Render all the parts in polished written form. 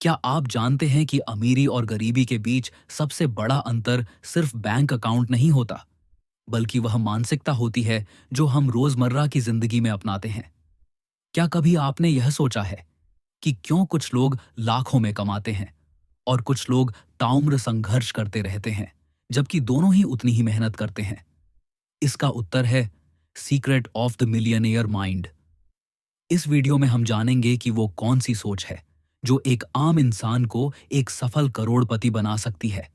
क्या आप जानते हैं कि अमीरी और गरीबी के बीच सबसे बड़ा अंतर सिर्फ बैंक अकाउंट नहीं होता, बल्कि वह मानसिकता होती है जो हम रोजमर्रा की जिंदगी में अपनाते हैं। क्या कभी आपने यह सोचा है कि क्यों कुछ लोग लाखों में कमाते हैं और कुछ लोग ताउम्र संघर्ष करते रहते हैं, जबकि दोनों ही उतनी ही मेहनत करते हैं? इसका उत्तर है secret of the millionaire mind. इस वीडियो में हम जानेंगे कि वो कौन सी सोच है जो एक आम इंसान को एक सफल करोड़पति बना सकती है।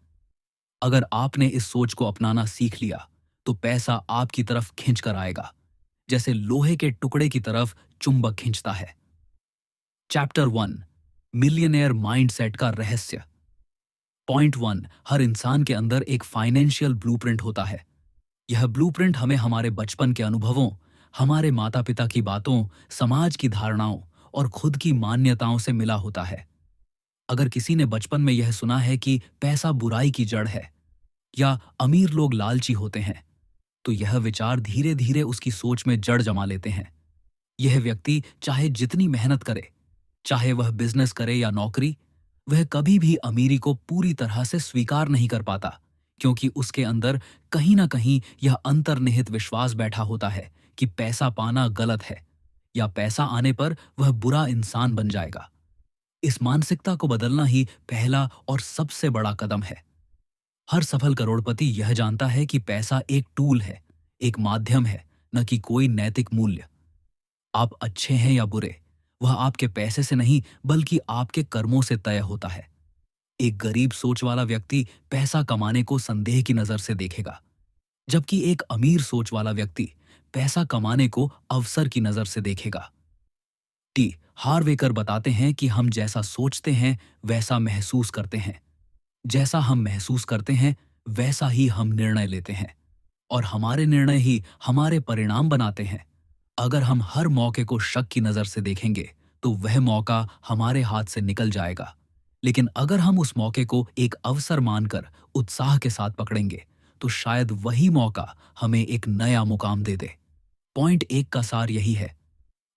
अगर आपने इस सोच को अपनाना सीख लिया, तो पैसा आपकी तरफ खींच कर आएगा, जैसे लोहे के टुकड़े की तरफ चुंबक खींचता है। चैप्टर 1, मिलियनेयर माइंडसेट का रहस्य। पॉइंट 1, हर इंसान के अंदर एक फाइनेंशियल ब्लूप्रिंट होता है। यह ब्लूप्रिंट हमें हमारे बचपन के अनुभवों, हमारे माता पिता की बातों, समाज की धारणाओं और खुद की मान्यताओं से मिला होता है। अगर किसी ने बचपन में यह सुना है कि पैसा बुराई की जड़ है या अमीर लोग लालची होते हैं, तो यह विचार धीरे धीरे उसकी सोच में जड़ जमा लेते हैं। यह व्यक्ति चाहे जितनी मेहनत करे, चाहे वह बिजनेस करे या नौकरी, वह कभी भी अमीरी को पूरी तरह से स्वीकार नहीं कर पाता, क्योंकि उसके अंदर कहीं ना कहीं यह अंतर्निहित विश्वास बैठा होता है कि पैसा पाना गलत है या पैसा आने पर वह बुरा इंसान बन जाएगा। इस मानसिकता को बदलना ही पहला और सबसे बड़ा कदम है। हर सफल करोड़पति यह जानता है कि पैसा एक टूल है, एक माध्यम है, न कि कोई नैतिक मूल्य। आप अच्छे हैं या बुरे, वह आपके पैसे से नहीं बल्कि आपके कर्मों से तय होता है। एक गरीब सोच वाला व्यक्ति पैसा कमाने को संदेह की नजर से देखेगा, जबकि एक अमीर सोच वाला व्यक्ति पैसा कमाने को अवसर की नजर से देखेगा। टी हार्वेकर बताते हैं कि हम जैसा सोचते हैं वैसा महसूस करते हैं। जैसा हम महसूस करते हैं वैसा ही हम निर्णय लेते हैं, और हमारे निर्णय ही हमारे परिणाम बनाते हैं। अगर हम हर मौके को शक की नजर से देखेंगे, तो वह मौका हमारे हाथ से निकल जाएगा। लेकिन अगर हम उस मौके को एक अवसर मानकर उत्साह के साथ पकड़ेंगे, तो शायद वही मौका हमें एक नया मुकाम दे दे। पॉइंट 1 का सार यही है।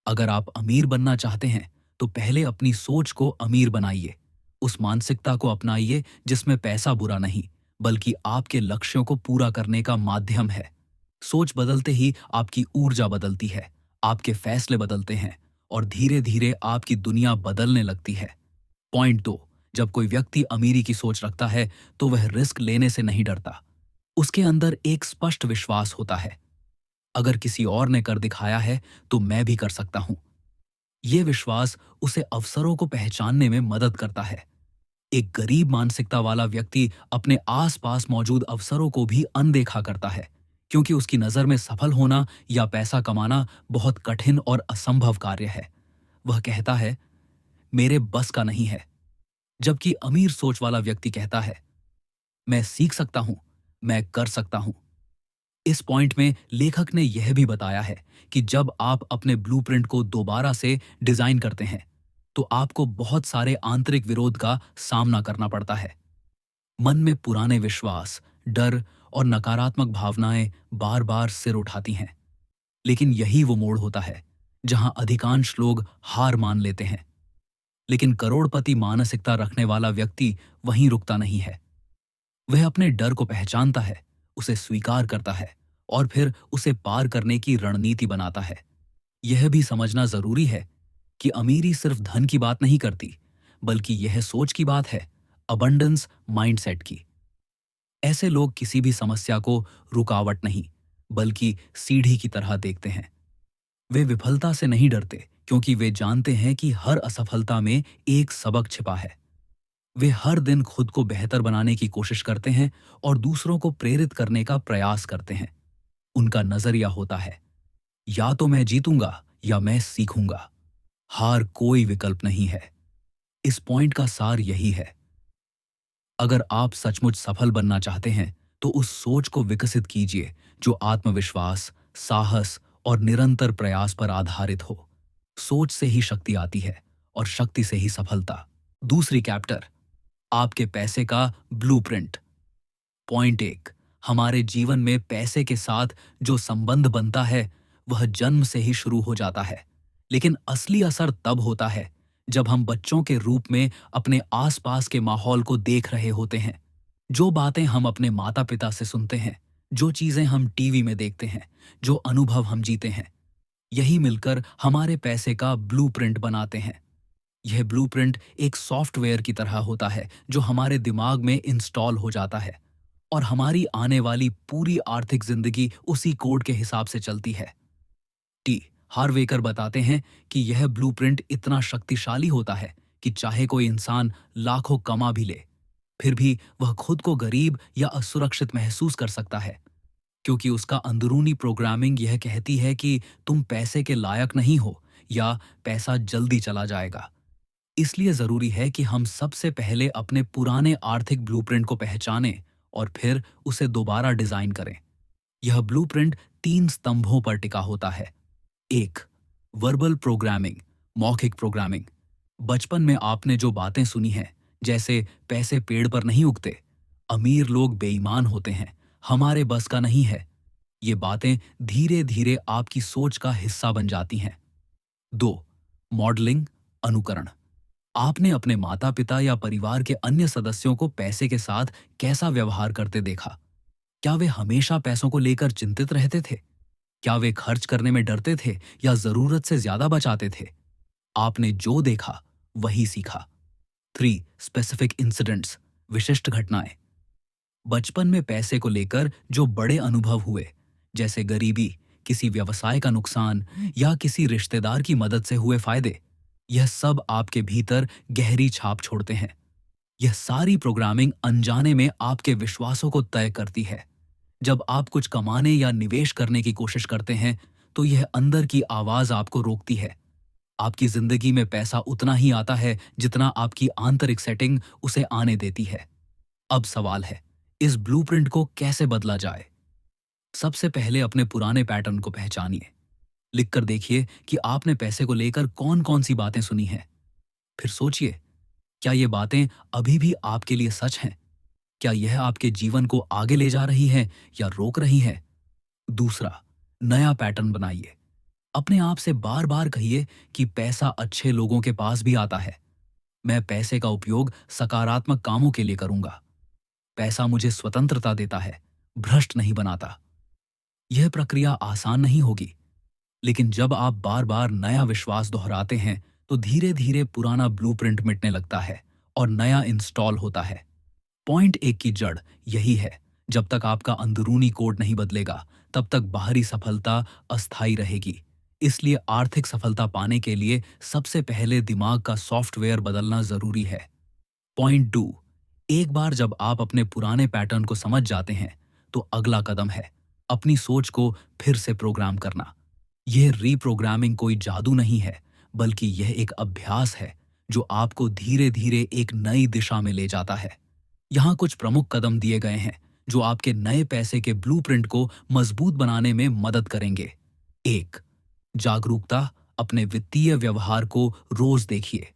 अगर आप अमीर बनना चाहते हैं, तो पहले अपनी सोच को अमीर बनाइए। उस मानसिकता को अपनाइए जिसमें पैसा बुरा नहीं, बल्कि आपके लक्ष्यों को पूरा करने का माध्यम है। सोच बदलते ही आपकी ऊर्जा बदलती है, आपके फैसले बदलते हैं और धीरे धीरे आपकी दुनिया बदलने लगती है। पॉइंट 2, जब कोई व्यक्ति अमीरी की सोच रखता है, तो वह रिस्क लेने से नहीं डरता। उसके अंदर एक स्पष्ट विश्वास होता है, अगर किसी और ने कर दिखाया है, तो मैं भी कर सकता हूं। यह विश्वास उसे अवसरों को पहचानने में मदद करता है। एक गरीब मानसिकता वाला व्यक्ति अपने आसपास मौजूद अवसरों को भी अनदेखा करता है, क्योंकि उसकी नजर में सफल होना या पैसा कमाना बहुत कठिन और असंभव कार्य है। वह कहता है, मेरे बस का नहीं है। जबकि अमीर सोच वाला व्यक्ति कहता है, मैं सीख सकता हूं, मैं कर सकता हूं। इस पॉइंट में लेखक ने यह भी बताया है कि जब आप अपने ब्लूप्रिंट को दोबारा से डिजाइन करते हैं, तो आपको बहुत सारे आंतरिक विरोध का सामना करना पड़ता है। मन में पुराने विश्वास, डर और नकारात्मक भावनाएं बार बार सिर उठाती हैं। लेकिन यही वो मोड़ होता है जहां अधिकांश लोग हार मान लेते हैं। लेकिन करोड़पति मानसिकता रखने वाला व्यक्ति वहीं रुकता नहीं है। वह अपने डर को पहचानता है, उसे स्वीकार करता है और फिर उसे पार करने की रणनीति बनाता है। यह भी समझना जरूरी है कि अमीरी सिर्फ धन की बात नहीं करती, बल्कि यह सोच की बात है, अबंडेंस माइंडसेट की। ऐसे लोग किसी भी समस्या को रुकावट नहीं, बल्कि सीढ़ी की तरह देखते हैं। वे विफलता से नहीं डरते, क्योंकि वे जानते हैं कि हर असफलता में एक सबक छिपा है। वे हर दिन खुद को बेहतर बनाने की कोशिश करते हैं और दूसरों को प्रेरित करने का प्रयास करते हैं। उनका नजरिया होता है, या तो मैं जीतूंगा या मैं सीखूंगा। हार कोई विकल्प नहीं है। इस पॉइंट का सार यही है, अगर आप सचमुच सफल बनना चाहते हैं, तो उस सोच को विकसित कीजिए जो आत्मविश्वास, साहस और निरंतर प्रयास पर आधारित हो। सोच से ही शक्ति आती है और शक्ति से ही सफलता। दूसरी कैप्टर, आपके पैसे का ब्लूप्रिंट। पॉइंट 1, हमारे जीवन में पैसे के साथ जो संबंध बनता है, वह जन्म से ही शुरू हो जाता है, लेकिन असली असर तब होता है जब हम बच्चों के रूप में अपने आसपास के माहौल को देख रहे होते हैं, जो बातें हम अपने माता पिता से सुनते हैं, जो चीजें हम टीवी में देखते हैं, जो अनुभव हम जीते हैं, यही मिलकर हमारे पैसे का ब्लूप्रिंट बनाते हैं। यह ब्लूप्रिंट एक सॉफ्टवेयर की तरह होता है जो हमारे दिमाग में इंस्टॉल हो जाता है और हमारी आने वाली पूरी आर्थिक जिंदगी उसी कोड के हिसाब से चलती है। टी हार्वेकर बताते हैं कि यह ब्लूप्रिंट इतना शक्तिशाली होता है कि चाहे कोई इंसान लाखों कमा भी ले, फिर भी वह खुद को गरीब या असुरक्षित महसूस कर सकता है, क्योंकि उसका अंदरूनी प्रोग्रामिंग यह कहती है कि तुम पैसे के लायक नहीं हो या पैसा जल्दी चला जाएगा। इसलिए जरूरी है कि हम सबसे पहले अपने पुराने आर्थिक ब्लूप्रिंट को पहचानें और फिर उसे दोबारा डिजाइन करें। यह ब्लूप्रिंट 3 स्तंभों पर टिका होता है। 1. वर्बल प्रोग्रामिंग, मौखिक प्रोग्रामिंग। बचपन में आपने जो बातें सुनी हैं, जैसे पैसे पेड़ पर नहीं उगते, अमीर लोग बेईमान होते हैं, हमारे बस का नहीं है, ये बातें धीरे धीरे आपकी सोच का हिस्सा बन जाती हैं। 2. मॉडलिंग, अनुकरण। आपने अपने माता पिता या परिवार के अन्य सदस्यों को पैसे के साथ कैसा व्यवहार करते देखा? क्या वे हमेशा पैसों को लेकर चिंतित रहते थे? क्या वे खर्च करने में डरते थे या जरूरत से ज्यादा बचाते थे? आपने जो देखा वही सीखा। 3. स्पेसिफिक इंसिडेंट्स, विशिष्ट घटनाएं। बचपन में पैसे को लेकर जो बड़े अनुभव हुए, जैसे गरीबी, किसी व्यवसाय का नुकसान या किसी रिश्तेदार की मदद से हुए फायदे, यह सब आपके भीतर गहरी छाप छोड़ते हैं। यह सारी प्रोग्रामिंग अनजाने में आपके विश्वासों को तय करती है। जब आप कुछ कमाने या निवेश करने की कोशिश करते हैं, तो यह अंदर की आवाज आपको रोकती है। आपकी जिंदगी में पैसा उतना ही आता है जितना आपकी आंतरिक सेटिंग उसे आने देती है। अब सवाल है, इस ब्लूप्रिंट को कैसे बदला जाए? सबसे पहले अपने पुराने पैटर्न को पहचानिए। लिखकर देखिए कि आपने पैसे को लेकर कौन कौन सी बातें सुनी हैं। फिर सोचिए, क्या ये बातें अभी भी आपके लिए सच हैं? क्या यह आपके जीवन को आगे ले जा रही है या रोक रही है? दूसरा, नया पैटर्न बनाइए। अपने आप से बार बार कहिए कि पैसा अच्छे लोगों के पास भी आता है। मैं पैसे का उपयोग सकारात्मक कामों के लिए करूंगा। पैसा मुझे स्वतंत्रता देता है, भ्रष्ट नहीं बनाता। यह प्रक्रिया आसान नहीं होगी, लेकिन जब आप बार बार नया विश्वास दोहराते हैं, तो धीरे धीरे पुराना ब्लूप्रिंट मिटने लगता है और नया इंस्टॉल होता है। पॉइंट 1 की जड़ यही है, जब तक आपका अंदरूनी कोड नहीं बदलेगा, तब तक बाहरी सफलता अस्थायी रहेगी। इसलिए आर्थिक सफलता पाने के लिए सबसे पहले दिमाग का सॉफ्टवेयर बदलना जरूरी है। पॉइंट 2, एक बार जब आप अपने पुराने पैटर्न को समझ जाते हैं, तो अगला कदम है अपनी सोच को फिर से प्रोग्राम करना। यह रीप्रोग्रामिंग कोई जादू नहीं है, बल्कि यह एक अभ्यास है जो आपको धीरे धीरे एक नई दिशा में ले जाता है। यहाँ कुछ प्रमुख कदम दिए गए हैं जो आपके नए पैसे के ब्लूप्रिंट को मजबूत बनाने में मदद करेंगे। 1. जागरूकता, अपने वित्तीय व्यवहार को रोज देखिए।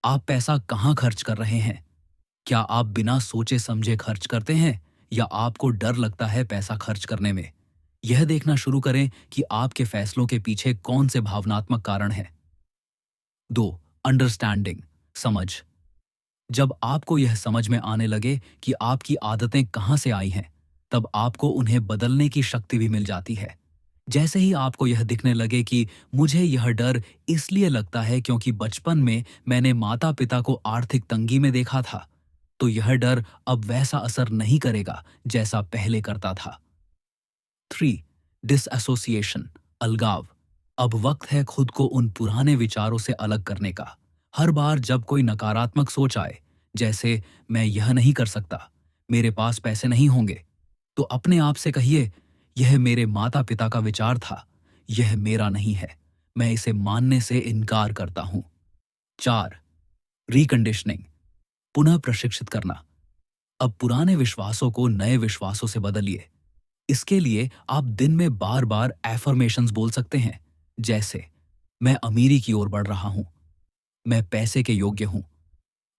आप पैसा कहाँ खर्च कर रहे हैं? क्या आप बिना सोचे समझे खर्च करते हैं या आपको डर लगता है पैसा खर्च करने में? यह देखना शुरू करें कि आपके फैसलों के पीछे कौन से भावनात्मक कारण हैं। 2. अंडरस्टैंडिंग, समझ। जब आपको यह समझ में आने लगे कि आपकी आदतें कहाँ से आई हैं, तब आपको उन्हें बदलने की शक्ति भी मिल जाती है। जैसे ही आपको यह दिखने लगे कि मुझे यह डर इसलिए लगता है क्योंकि बचपन में मैंने माता पिता को आर्थिक तंगी में देखा था, तो यह डर अब वैसा असर नहीं करेगा जैसा पहले करता था। 3. डिसएसोसिएशन, अलगाव। अब वक्त है खुद को उन पुराने विचारों से अलग करने का। हर बार जब कोई नकारात्मक सोच आए, जैसे मैं यह नहीं कर सकता, मेरे पास पैसे नहीं होंगे, तो अपने आप से कहिए, यह मेरे माता पिता का विचार था, यह मेरा नहीं है, मैं इसे मानने से इनकार करता हूं। 4. रिकंडीशनिंग, पुनः प्रशिक्षित करना। अब पुराने विश्वासों को नए विश्वासों से बदलिए। इसके लिए आप दिन में बार बार एफर्मेशंस बोल सकते हैं, जैसे मैं अमीरी की ओर बढ़ रहा हूं, मैं पैसे के योग्य हूं,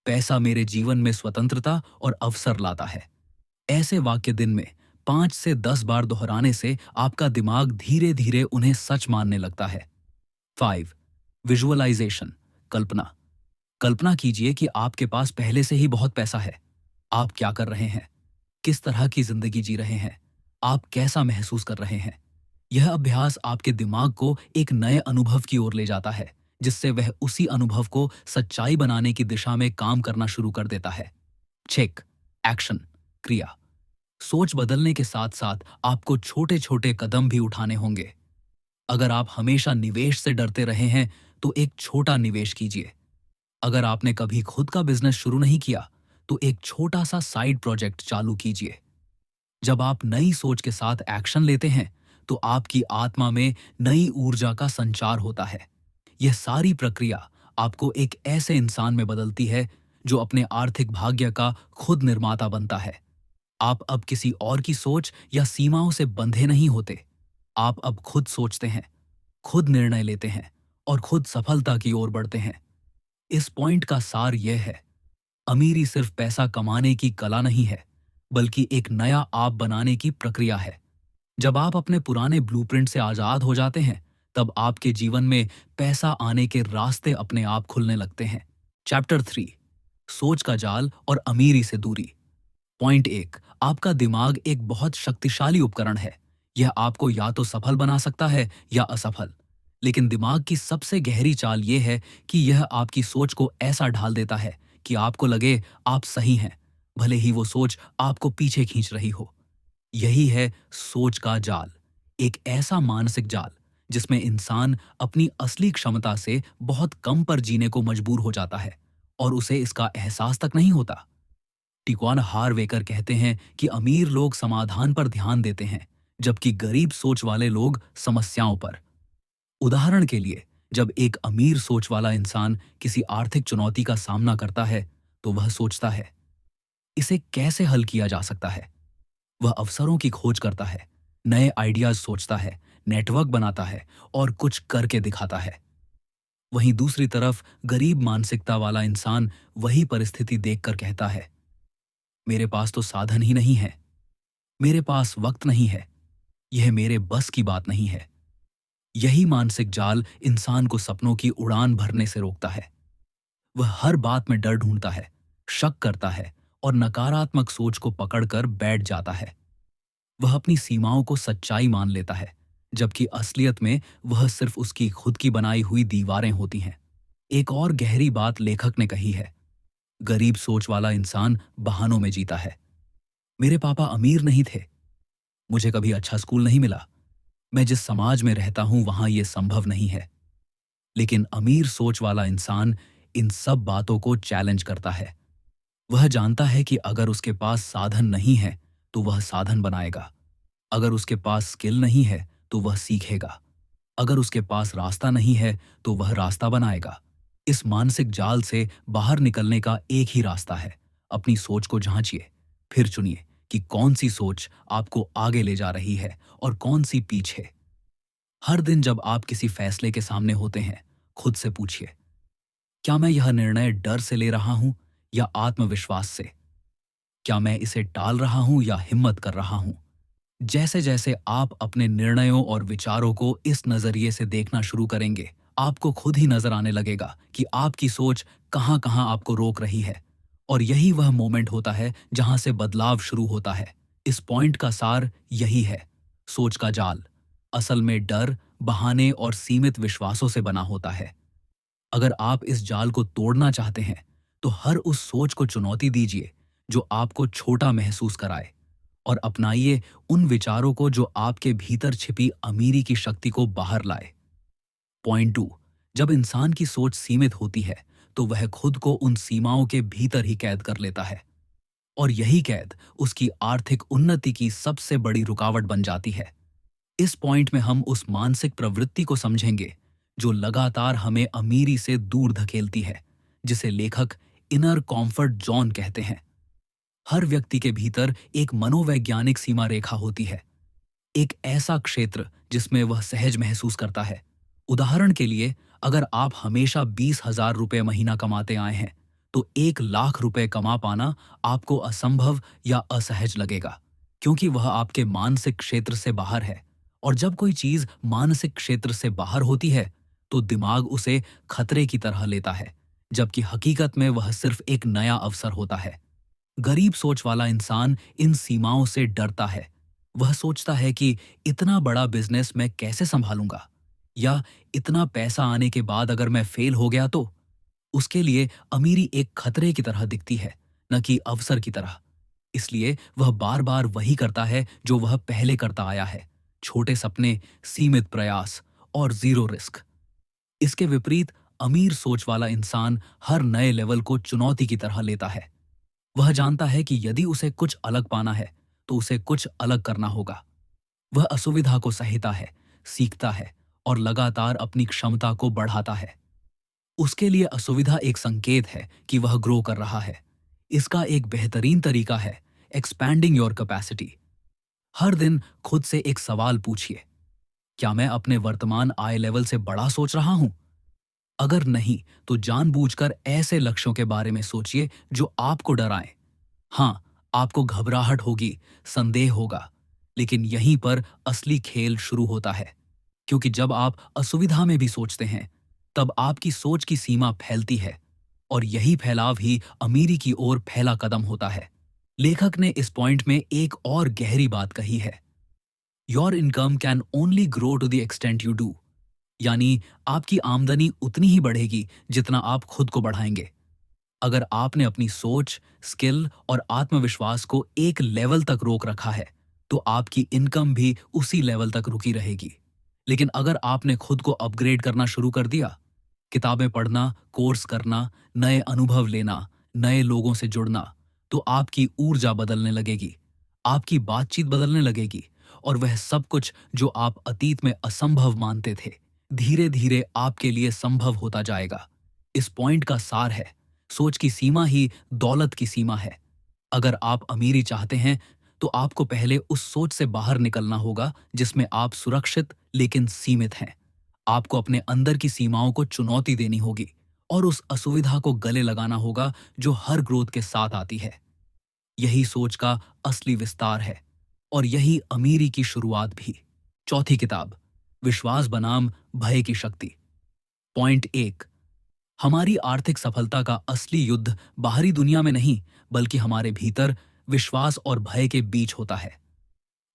पैसा मेरे जीवन में स्वतंत्रता और अवसर लाता है। ऐसे वाक्य दिन में 5 से 10 बार दोहराने से आपका दिमाग धीरे धीरे उन्हें सच मानने लगता है। 5. विजुअलाइजेशन, कल्पना। कल्पना कीजिए कि आपके पास पहले से ही बहुत पैसा है। आप क्या कर रहे हैं? किस तरह की जिंदगी जी रहे हैं? आप कैसा महसूस कर रहे हैं? यह अभ्यास आपके दिमाग को एक नए अनुभव की ओर ले जाता है, जिससे वह उसी अनुभव को सच्चाई बनाने की दिशा में काम करना शुरू कर देता है। चेक, एक्शन, क्रिया। सोच बदलने के साथ साथ आपको छोटे छोटे कदम भी उठाने होंगे। अगर आप हमेशा निवेश से डरते रहे हैं, तो एक छोटा निवेश कीजिए। अगर आपने कभी खुद का बिजनेस शुरू नहीं किया, तो एक छोटा सा साइड प्रोजेक्ट चालू कीजिए। जब आप नई सोच के साथ एक्शन लेते हैं, तो आपकी आत्मा में नई ऊर्जा का संचार होता है। यह सारी प्रक्रिया आपको एक ऐसे इंसान में बदलती है जो अपने आर्थिक भाग्य का खुद निर्माता बनता है। आप अब किसी और की सोच या सीमाओं से बंधे नहीं होते। आप अब खुद सोचते हैं, खुद निर्णय लेते हैं और खुद सफलता की ओर बढ़ते हैं। इस पॉइंट का सार यह है, अमीरी सिर्फ पैसा कमाने की कला नहीं है, बल्कि एक नया आप बनाने की प्रक्रिया है। जब आप अपने पुराने ब्लूप्रिंट से आजाद हो जाते हैं, तब आपके जीवन में पैसा आने के रास्ते अपने आप खुलने लगते हैं। चैप्टर 3, सोच का जाल और अमीरी से दूरी। पॉइंट 1, आपका दिमाग एक बहुत शक्तिशाली उपकरण है। यह आपको या तो सफल बना सकता है या असफल। लेकिन दिमाग की सबसे गहरी चाल यह है कि यह आपकी सोच को ऐसा ढाल देता है कि आपको लगे आप सही हैं, भले ही वो सोच आपको पीछे खींच रही हो। यही है सोच का जाल, एक ऐसा मानसिक जाल जिसमें इंसान अपनी असली क्षमता से बहुत कम पर जीने को मजबूर हो जाता है और उसे इसका एहसास तक नहीं होता। टिक्वान हारवेकर कहते हैं कि अमीर लोग समाधान पर ध्यान देते हैं, जबकि गरीब सोच वाले लोग समस्याओं पर। उदाहरण के लिए, जब एक अमीर सोच वाला इंसान किसी आर्थिक चुनौती का सामना करता है, तो वह सोचता है, इसे कैसे हल किया जा सकता है। वह अवसरों की खोज करता है, नए आइडियाज सोचता है, नेटवर्क बनाता है और कुछ करके दिखाता है। वहीं दूसरी तरफ गरीब मानसिकता वाला इंसान वही परिस्थिति देखकर कहता है, मेरे पास तो साधन ही नहीं है, मेरे पास वक्त नहीं है, यह मेरे बस की बात नहीं है। यही मानसिक जाल इंसान को सपनों की उड़ान भरने से रोकता है। वह हर बात में डर ढूंढता है, शक करता है और नकारात्मक सोच को पकड़कर बैठ जाता है। वह अपनी सीमाओं को सच्चाई मान लेता है, जबकि असलियत में वह सिर्फ उसकी खुद की बनाई हुई दीवारें होती हैं। एक और गहरी बात लेखक ने कही है, गरीब सोच वाला इंसान बहानों में जीता है। मेरे पापा अमीर नहीं थे, मुझे कभी अच्छा स्कूल नहीं मिला, मैं जिस समाज में रहता हूं वहां यह संभव नहीं है। लेकिन अमीर सोच वाला इंसान इन सब बातों को चैलेंज करता है। वह जानता है कि अगर उसके पास साधन नहीं है, तो वह साधन बनाएगा। अगर उसके पास स्किल नहीं है, तो वह सीखेगा। अगर उसके पास रास्ता नहीं है, तो वह रास्ता बनाएगा। इस मानसिक जाल से बाहर निकलने का एक ही रास्ता है, अपनी सोच को जांचिए, फिर चुनिए कि कौन सी सोच आपको आगे ले जा रही है और कौन सी पीछे। हर दिन जब आप किसी फैसले के सामने होते हैं, खुद से पूछिए, क्या मैं यह निर्णय डर से ले रहा हूं या आत्मविश्वास से? क्या मैं इसे टाल रहा हूं या हिम्मत कर रहा हूं? जैसे जैसे आप अपने निर्णयों और विचारों को इस नजरिए से देखना शुरू करेंगे, आपको खुद ही नजर आने लगेगा कि आपकी सोच कहां कहां आपको रोक रही है। और यही वह मोमेंट होता है जहां से बदलाव शुरू होता है। इस पॉइंट का सार यही है, सोच का जाल असल में डर, बहाने और सीमित विश्वासों से बना होता है। अगर आप इस जाल को तोड़ना चाहते हैं, तो हर उस सोच को चुनौती दीजिए जो आपको छोटा महसूस कराए, और अपनाइए उन विचारों को जो आपके भीतर छिपी अमीरी की शक्ति को बाहर लाए। पॉइंट 2, जब इंसान की सोच सीमित होती है, तो वह खुद को उन सीमाओं के भीतर ही कैद कर लेता है, और यही कैद उसकी आर्थिक उन्नति की सबसे बड़ी रुकावट बन जाती है। इस पॉइंट में हम उस मानसिक प्रवृत्ति को समझेंगे जो लगातार हमें अमीरी से दूर धकेलती है, जिसे लेखक इनर कॉम्फर्ट जोन कहते हैं। हर व्यक्ति के भीतर एक मनोवैज्ञानिक सीमा रेखा होती है, एक ऐसा क्षेत्र जिसमें वह सहज महसूस करता है। उदाहरण के लिए, अगर आप हमेशा 20,000 रुपये महीना कमाते आए हैं, तो 1,00,000 रुपये कमा पाना आपको असंभव या असहज लगेगा, क्योंकि वह आपके मानसिक क्षेत्र से बाहर है। और जब कोई चीज मानसिक क्षेत्र से बाहर होती है, तो दिमाग उसे खतरे की तरह लेता है, जबकि हकीकत में वह सिर्फ एक नया अवसर होता है। गरीब सोच वाला इंसान इन सीमाओं से डरता है। वह सोचता है कि इतना बड़ा बिजनेस मैं कैसे संभालूंगा, या इतना पैसा आने के बाद अगर मैं फेल हो गया तो। उसके लिए अमीरी एक खतरे की तरह दिखती है, न कि अवसर की तरह। इसलिए वह बार बार वही करता है जो वह पहले करता आया है: छोटे सपने, सीमित प्रयास और जीरो रिस्क। इसके विपरीत अमीर सोच वाला इंसान हर नए लेवल को चुनौती की तरह लेता है। वह जानता है कि यदि उसे कुछ अलग पाना है तो उसे कुछ अलग करना होगा। वह असुविधा को सहेता है, सीखता है और लगातार अपनी क्षमता को बढ़ाता है। उसके लिए असुविधा एक संकेत है कि वह ग्रो कर रहा है। इसका एक बेहतरीन तरीका है एक्सपैंडिंग योर कैपेसिटी। हर दिन खुद से एक सवाल पूछिए: क्या मैं अपने वर्तमान आय लेवल से बड़ा सोच रहा हूं? अगर नहीं, तो जानबूझकर ऐसे लक्ष्यों के बारे में सोचिए जो आपको डराएं। हाँ, आपको घबराहट होगी, संदेह होगा, लेकिन यहीं पर असली खेल शुरू होता है। क्योंकि जब आप असुविधा में भी सोचते हैं, तब आपकी सोच की सीमा फैलती है, और यही फैलाव ही अमीरी की ओर पहला कदम होता है। लेखक ने इस पॉइंट में एक और गहरी बात कही है: your income can only grow to the extent you do. यानी आपकी आमदनी उतनी ही बढ़ेगी जितना आप खुद को बढ़ाएंगे। अगर आपने अपनी सोच, स्किल और आत्मविश्वास को एक लेवल तक रोक रखा है, तो आपकी इनकम भी उसी लेवल तक रुकी रहेगी। लेकिन अगर आपने खुद को अपग्रेड करना शुरू कर दिया, किताबें पढ़ना, कोर्स करना, नए अनुभव लेना, नए लोगों से जुड़ना, तो आपकी ऊर्जा बदलने लगेगी, आपकी बातचीत बदलने लगेगी, और वह सब कुछ जो आप अतीत में असंभव मानते थे, धीरे धीरे आपके लिए संभव होता जाएगा। इस पॉइंट का सार है: सोच की सीमा ही दौलत की सीमा है। अगर आप अमीरी चाहते हैं, तो आपको पहले उस सोच से बाहर निकलना होगा जिसमें आप सुरक्षित लेकिन सीमित हैं। आपको अपने अंदर की सीमाओं को चुनौती देनी होगी और उस असुविधा को गले लगाना होगा जो हर ग्रोथ के साथ आती है। यही सोच का असली विस्तार है, और यही अमीरी की शुरुआत भी। चौथी किताब, विश्वास बनाम भय की शक्ति। पॉइंट 1: हमारी आर्थिक सफलता का असली युद्ध बाहरी दुनिया में नहीं, बल्कि हमारे भीतर विश्वास और भय के बीच होता है।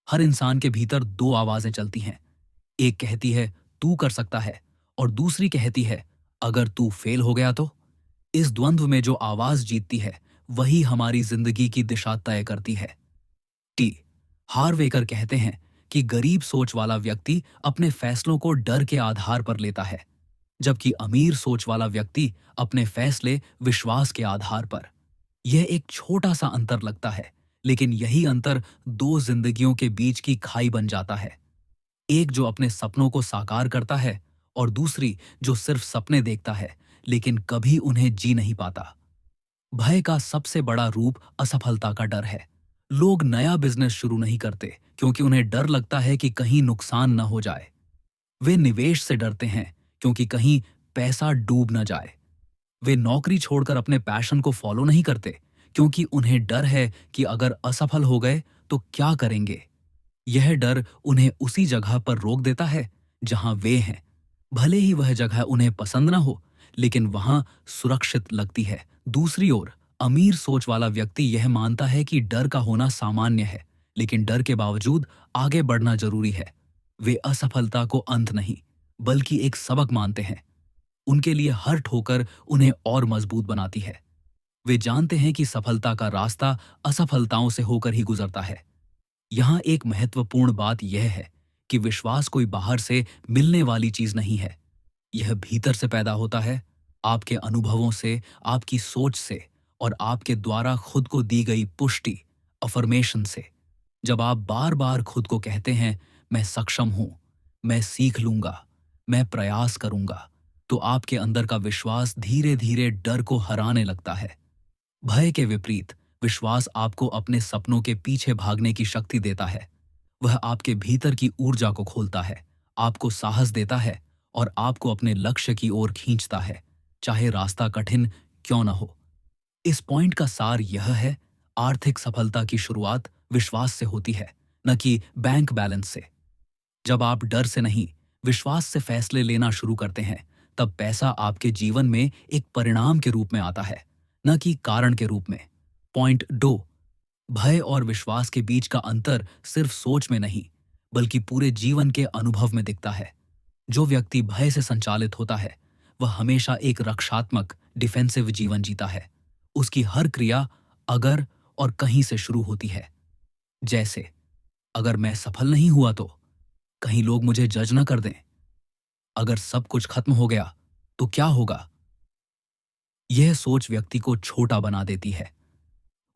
हर इंसान के भीतर दो आवाजें चलती हैं। एक कहती है तू कर सकता है, और दूसरी कहती है अगर तू फेल हो गया तो। इस द्वंद्व में जो आवाज जीतती है, वही हमारी जिंदगी की दिशा तय करती है। टी हार्वेकर कहते हैं कि गरीब सोच वाला व्यक्ति अपने फैसलों को डर के आधार पर लेता है, जबकि अमीर सोच वाला व्यक्ति अपने फैसले विश्वास के आधार पर। यह एक छोटा सा अंतर लगता है, लेकिन यही अंतर दो जिंदगियों के बीच की खाई बन जाता है। एक जो अपने सपनों को साकार करता है, और दूसरी जो सिर्फ सपने देखता है लेकिन कभी उन्हें जी नहीं पाता। भय का सबसे बड़ा रूप असफलता का डर है। लोग नया बिजनेस शुरू नहीं करते क्योंकि उन्हें डर लगता है कि कहीं नुकसान न हो जाए। वे निवेश से डरते हैं क्योंकि कहीं पैसा डूब न जाए। वे नौकरी छोड़कर अपने पैशन को फॉलो नहीं करते क्योंकि उन्हें डर है कि अगर असफल हो गए तो क्या करेंगे। यह डर उन्हें उसी जगह पर रोक देता है जहां वे हैं। भले ही वह जगह उन्हें पसंद ना हो, लेकिन वहां सुरक्षित लगती है। दूसरी ओर अमीर सोच वाला व्यक्ति यह मानता है कि डर का होना सामान्य है, लेकिन डर के बावजूद आगे बढ़ना जरूरी है। वे असफलता को अंत नहीं, बल्कि एक सबक मानते हैं। उनके लिए हर ठोकर उन्हें और मजबूत बनाती है। वे जानते हैं कि सफलता का रास्ता असफलताओं से होकर ही गुजरता है। यहाँ एक महत्वपूर्ण बात यह है कि विश्वास कोई बाहर से मिलने वाली चीज नहीं है। यह भीतर से पैदा होता है, आपके अनुभवों से, आपकी सोच से, और आपके द्वारा खुद को दी गई पुष्टि, अफर्मेशन से। जब आप बार बार खुद को कहते हैं मैं सक्षम हूं, मैं सीख लूंगा, मैं प्रयास करूंगा, तो आपके अंदर का विश्वास धीरे धीरे डर को हराने लगता है। भय के विपरीत विश्वास आपको अपने सपनों के पीछे भागने की शक्ति देता है। वह आपके भीतर की ऊर्जा को खोलता है, आपको साहस देता है और आपको अपने लक्ष्य की ओर खींचता है, चाहे रास्ता कठिन क्यों न हो। इस पॉइंट का सार यह है: आर्थिक सफलता की शुरुआत विश्वास से होती है, न कि बैंक बैलेंस से। जब आप डर से नहीं, विश्वास से फैसले लेना शुरू करते हैं, तब पैसा आपके जीवन में एक परिणाम के रूप में आता है, न कि कारण के रूप में। पॉइंट 2, भय और विश्वास के बीच का अंतर सिर्फ सोच में नहीं, बल्कि पूरे जीवन के अनुभव में दिखता है। जो व्यक्ति भय से संचालित होता है, वह हमेशा एक रक्षात्मक डिफेंसिव जीवन जीता है। उसकी हर क्रिया अगर और कहीं से शुरू होती है। जैसे, अगर मैं सफल नहीं हुआ तो कहीं लोग मुझे जज न कर दें। अगर सब कुछ खत्म हो गया तो क्या होगा। यह सोच व्यक्ति को छोटा बना देती है,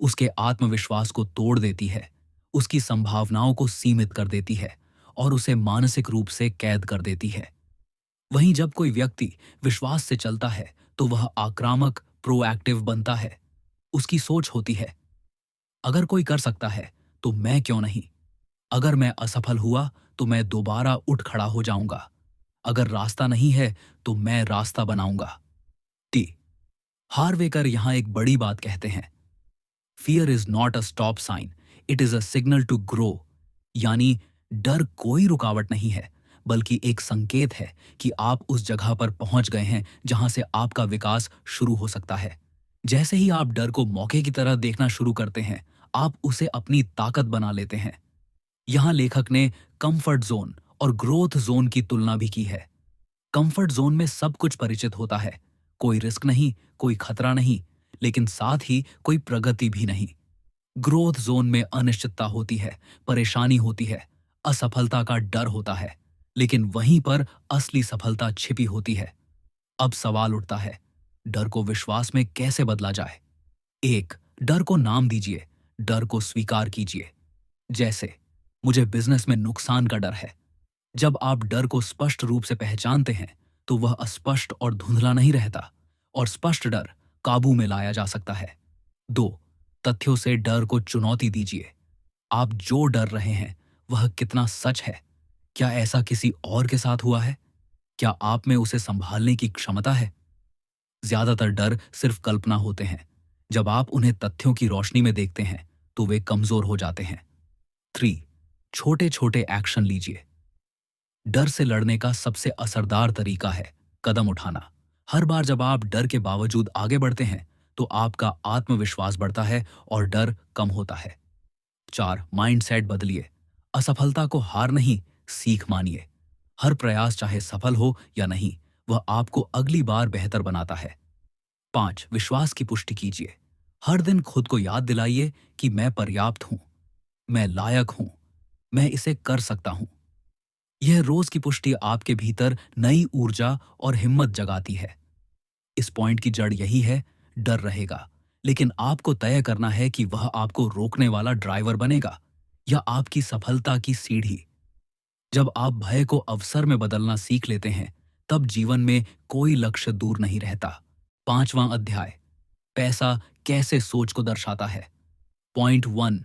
उसके आत्मविश्वास को तोड़ देती है, उसकी संभावनाओं को सीमित कर देती है और उसे मानसिक रूप से कैद कर देती है। वहीं जब कोई व्यक्ति विश्वास से चलता है तो वह आक्रामक, प्रोएक्टिव बनता है। उसकी सोच होती है, अगर कोई कर सकता है तो मैं क्यों नहीं। अगर मैं असफल हुआ तो मैं दोबारा उठ खड़ा हो जाऊंगा। अगर रास्ता नहीं है तो मैं रास्ता बनाऊंगा। टी हार्वेकर यहां एक बड़ी बात कहते हैं, fear is not a stop sign, it is a signal to grow. यानी डर कोई रुकावट नहीं है, बल्कि एक संकेत है कि आप उस जगह पर पहुंच गए हैं जहां से आपका विकास शुरू हो सकता है। जैसे ही आप डर को मौके की तरह देखना शुरू करते हैं, आप उसे अपनी ताकत बना लेते हैं। यहां लेखक ने कंफर्ट जोन और ग्रोथ जोन की तुलना भी की है। कंफर्ट जोन में सब कुछ परिचित होता है, कोई रिस्क नहीं, कोई खतरा नहीं, लेकिन साथ ही कोई प्रगति भी नहीं। ग्रोथ जोन में अनिश्चितता होती है, परेशानी होती है, असफलता का डर होता है, लेकिन वहीं पर असली सफलता छिपी होती है। अब सवाल उठता है, डर को विश्वास में कैसे बदला जाए। एक, डर को नाम दीजिए, डर को स्वीकार कीजिए। जैसे, मुझे बिजनेस में नुकसान का डर है। जब आप डर को स्पष्ट रूप से पहचानते हैं तो वह अस्पष्ट और धुंधला नहीं रहता, और स्पष्ट डर काबू में लाया जा सकता है। 2, तथ्यों से डर को चुनौती दीजिए। आप जो डर रहे हैं वह कितना सच है। क्या ऐसा किसी और के साथ हुआ है? क्या आप में उसे संभालने की क्षमता है? ज्यादातर डर सिर्फ कल्पना होते हैं। जब आप उन्हें तथ्यों की रोशनी में देखते हैं तो वे कमजोर हो जाते हैं। 3, छोटे छोटे एक्शन लीजिए। डर से लड़ने का सबसे असरदार तरीका है कदम उठाना। हर बार जब आप डर के बावजूद आगे बढ़ते हैं तो आपका आत्मविश्वास बढ़ता है और डर कम होता है। 4, माइंडसेट बदलिए। असफलता को हार नहीं, सीख मानिए। हर प्रयास चाहे सफल हो या नहीं, वह आपको अगली बार बेहतर बनाता है। 5, विश्वास की पुष्टि कीजिए। हर दिन खुद को याद दिलाइए कि मैं पर्याप्त हूं, मैं लायक हूं, मैं इसे कर सकता हूं। यह रोज की पुष्टि आपके भीतर नई ऊर्जा और हिम्मत जगाती है। इस पॉइंट की जड़ यही है, डर रहेगा, लेकिन आपको तय करना है कि वह आपको रोकने वाला ड्राइवर बनेगा या आपकी सफलता की सीढ़ी। जब आप भय को अवसर में बदलना सीख लेते हैं, तब जीवन में कोई लक्ष्य दूर नहीं रहता। 5वां अध्याय, पैसा कैसे सोच को दर्शाता है। पॉइंट 1,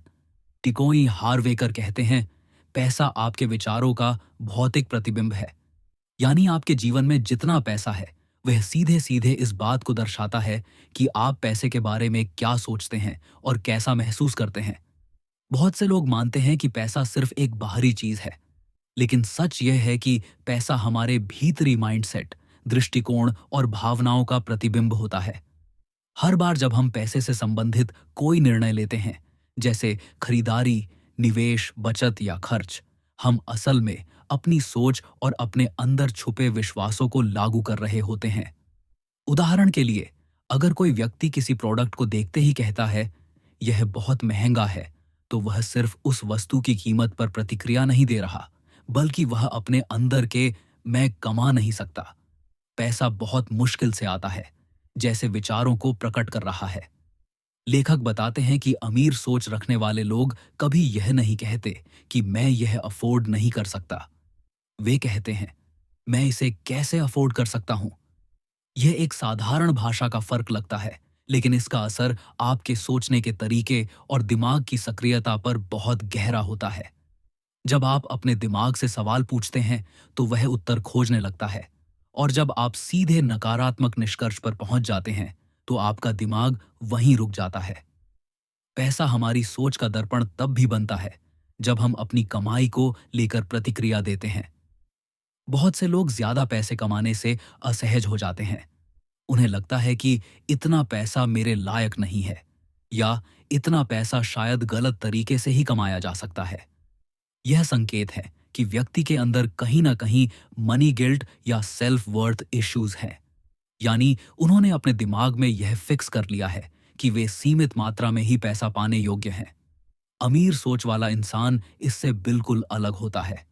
टिकोई हार्वेकर कहते हैं, पैसा आपके विचारों का भौतिक प्रतिबिंब है। यानी आपके जीवन में जितना पैसा है वह सीधे सीधे इस बात को दर्शाता है कि आप पैसे के बारे में क्या सोचते हैं और कैसा महसूस करते हैं। बहुत से लोग मानते हैं कि पैसा सिर्फ एक बाहरी चीज है, लेकिन सच यह है कि पैसा हमारे भीतरी माइंडसेट, दृष्टिकोण और भावनाओं का प्रतिबिंब होता है। हर बार जब हम पैसे से संबंधित कोई निर्णय लेते हैं, जैसे खरीदारी, निवेश, बचत या खर्च, हम असल में अपनी सोच और अपने अंदर छुपे विश्वासों को लागू कर रहे होते हैं। उदाहरण के लिए, अगर कोई व्यक्ति किसी प्रोडक्ट को देखते ही कहता है, यह बहुत महंगा है, तो वह सिर्फ उस वस्तु की कीमत पर प्रतिक्रिया नहीं दे रहा, बल्कि वह अपने अंदर के मैं कमा नहीं सकता, पैसा बहुत मुश्किल से आता है, जैसे विचारों को प्रकट कर रहा है। लेखक बताते हैं कि अमीर सोच रखने वाले लोग कभी यह नहीं कहते कि मैं यह अफोर्ड नहीं कर सकता। वे कहते हैं, मैं इसे कैसे अफोर्ड कर सकता हूं। यह एक साधारण भाषा का फर्क लगता है, लेकिन इसका असर आपके सोचने के तरीके और दिमाग की सक्रियता पर बहुत गहरा होता है। जब आप अपने दिमाग से सवाल पूछते हैं तो वह उत्तर खोजने लगता है, और जब आप सीधे नकारात्मक निष्कर्ष पर पहुंच जाते हैं तो आपका दिमाग वहीं रुक जाता है। पैसा हमारी सोच का दर्पण तब भी बनता है जब हम अपनी कमाई को लेकर प्रतिक्रिया देते हैं। बहुत से लोग ज्यादा पैसे कमाने से असहज हो जाते हैं। उन्हें लगता है कि इतना पैसा मेरे लायक नहीं है, या इतना पैसा शायद गलत तरीके से ही कमाया जा सकता है। यह संकेत है कि व्यक्ति के अंदर कहीं ना कहीं मनी गिल्ट या सेल्फ वर्थ इश्यूज हैं। यानी उन्होंने अपने दिमाग में यह फिक्स कर लिया है कि वे सीमित मात्रा में ही पैसा पाने योग्य हैं। अमीर सोच वाला इंसान इससे बिल्कुल अलग होता है।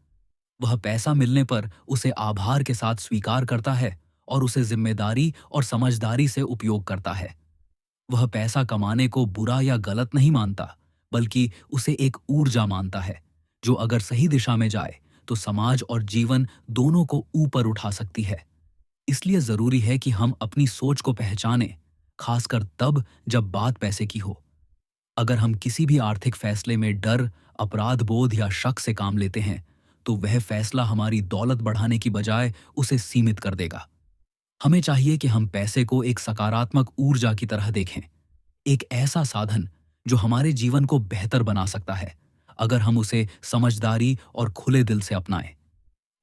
वह पैसा मिलने पर उसे आभार के साथ स्वीकार करता है और उसे जिम्मेदारी और समझदारी से उपयोग करता है। वह पैसा कमाने को बुरा या गलत नहीं मानता, बल्कि उसे एक ऊर्जा मानता है जो अगर सही दिशा में जाए तो समाज और जीवन दोनों को ऊपर उठा सकती है। इसलिए जरूरी है कि हम अपनी सोच को पहचानें, खासकर तब जब बात पैसे की हो। अगर हम किसी भी आर्थिक फैसले में डर, अपराध बोध या शक से काम लेते हैं, तो वह फैसला हमारी दौलत बढ़ाने की बजाय उसे सीमित कर देगा। हमें चाहिए कि हम पैसे को एक सकारात्मक ऊर्जा की तरह देखें, एक ऐसा साधन जो हमारे जीवन को बेहतर बना सकता है अगर हम उसे समझदारी और खुले दिल से अपनाएं।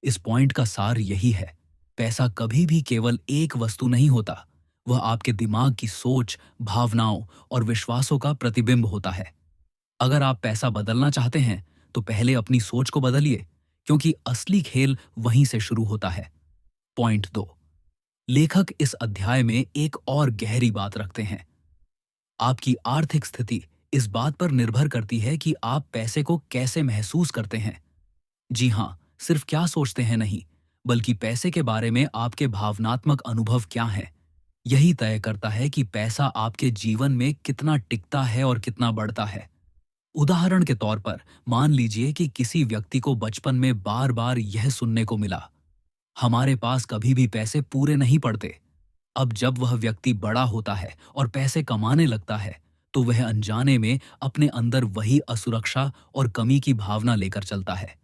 इस पॉइंट का सार यही है, पैसा कभी भी केवल एक वस्तु नहीं होता। वह आपके दिमाग की सोच, भावनाओं और विश्वासों का प्रतिबिंब होता है। अगर आप पैसा बदलना चाहते हैं तो पहले अपनी सोच को बदलिए, क्योंकि असली खेल वहीं से शुरू होता है। पॉइंट 2, लेखक इस अध्याय में एक और गहरी बात रखते हैं। आपकी आर्थिक स्थिति इस बात पर निर्भर करती है कि आप पैसे को कैसे महसूस करते हैं। जी हाँ, सिर्फ क्या सोचते हैं नहीं, बल्कि पैसे के बारे में आपके भावनात्मक अनुभव क्या हैं। यही तय करता है कि पैसा आपके जीवन में कितना टिकता है और कितना बढ़ता है। उदाहरण के तौर पर मान लीजिए कि किसी व्यक्ति को बचपन में बार बार यह सुनने को मिला, हमारे पास कभी भी पैसे पूरे नहीं पड़ते। अब जब वह व्यक्ति बड़ा होता है और पैसे कमाने लगता है, तो वह अनजाने में अपने अंदर वही असुरक्षा और कमी की भावना लेकर चलता है।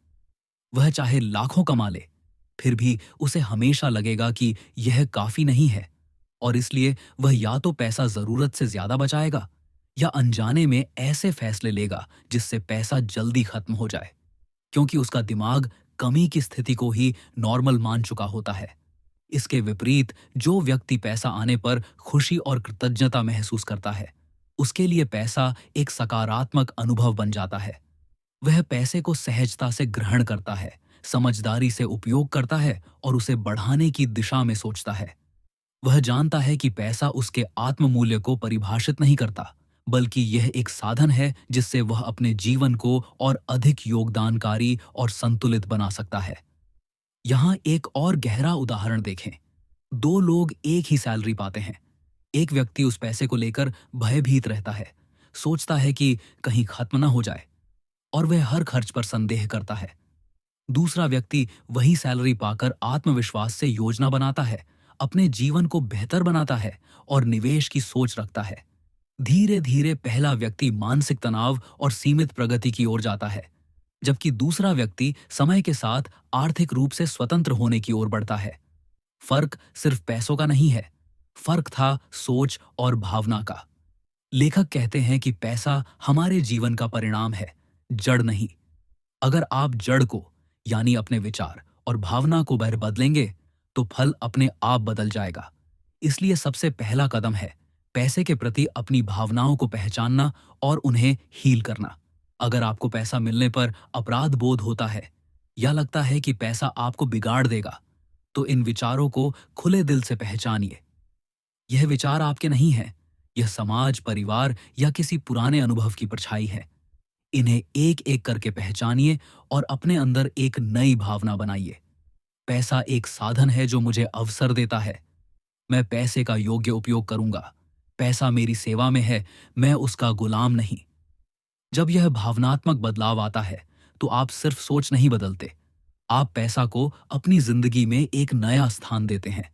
वह चाहे लाखों कमा ले, फिर भी उसे हमेशा लगेगा कि यह काफी नहीं है, और इसलिए वह या तो पैसा जरूरत से ज्यादा बचाएगा या अनजाने में ऐसे फैसले लेगा जिससे पैसा जल्दी खत्म हो जाए, क्योंकि उसका दिमाग कमी की स्थिति को ही नॉर्मल मान चुका होता है। इसके विपरीत जो व्यक्ति पैसा आने पर खुशी और कृतज्ञता महसूस करता है, उसके लिए पैसा एक सकारात्मक अनुभव बन जाता है। वह पैसे को सहजता से ग्रहण करता है, समझदारी से उपयोग करता है और उसे बढ़ाने की दिशा में सोचता है। वह जानता है कि पैसा उसके आत्म मूल्य को परिभाषित नहीं करता, बल्कि यह एक साधन है जिससे वह अपने जीवन को और अधिक योगदानकारी और संतुलित बना सकता है। यहाँ एक और गहरा उदाहरण देखें। दो लोग एक ही सैलरी पाते हैं। एक व्यक्ति उस पैसे को लेकर भयभीत रहता है, सोचता है कि कहीं खत्म ना हो जाए, और वह हर खर्च पर संदेह करता है। दूसरा व्यक्ति वही सैलरी पाकर आत्मविश्वास से योजना बनाता है, अपने जीवन को बेहतर बनाता है और निवेश की सोच रखता है। धीरे धीरे पहला व्यक्ति मानसिक तनाव और सीमित प्रगति की ओर जाता है, जबकि दूसरा व्यक्ति समय के साथ आर्थिक रूप से स्वतंत्र होने की ओर बढ़ता है। फर्क सिर्फ पैसों का नहीं है, फर्क था सोच और भावना का। लेखक कहते हैं कि पैसा हमारे जीवन का परिणाम है, जड़ नहीं। अगर आप जड़ को, यानी अपने विचार और भावना को बदलेंगे, तो फल अपने आप बदल जाएगा। इसलिए सबसे पहला कदम है पैसे के प्रति अपनी भावनाओं को पहचानना और उन्हें हील करना। अगर आपको पैसा मिलने पर अपराध बोध होता है या लगता है कि पैसा आपको बिगाड़ देगा, तो इन विचारों को खुले दिल से पहचानिए। यह विचार आपके नहीं हैं, यह समाज, परिवार या किसी पुराने अनुभव की परछाई है। इन्हें एक एक करके पहचानिए और अपने अंदर एक नई भावना बनाइए। पैसा एक साधन है जो मुझे अवसर देता है। मैं पैसे का योग्य उपयोग करूंगा। पैसा मेरी सेवा में है, मैं उसका गुलाम नहीं। जब यह भावनात्मक बदलाव आता है, तो आप सिर्फ सोच नहीं बदलते, आप पैसा को अपनी जिंदगी में एक नया स्थान देते हैं।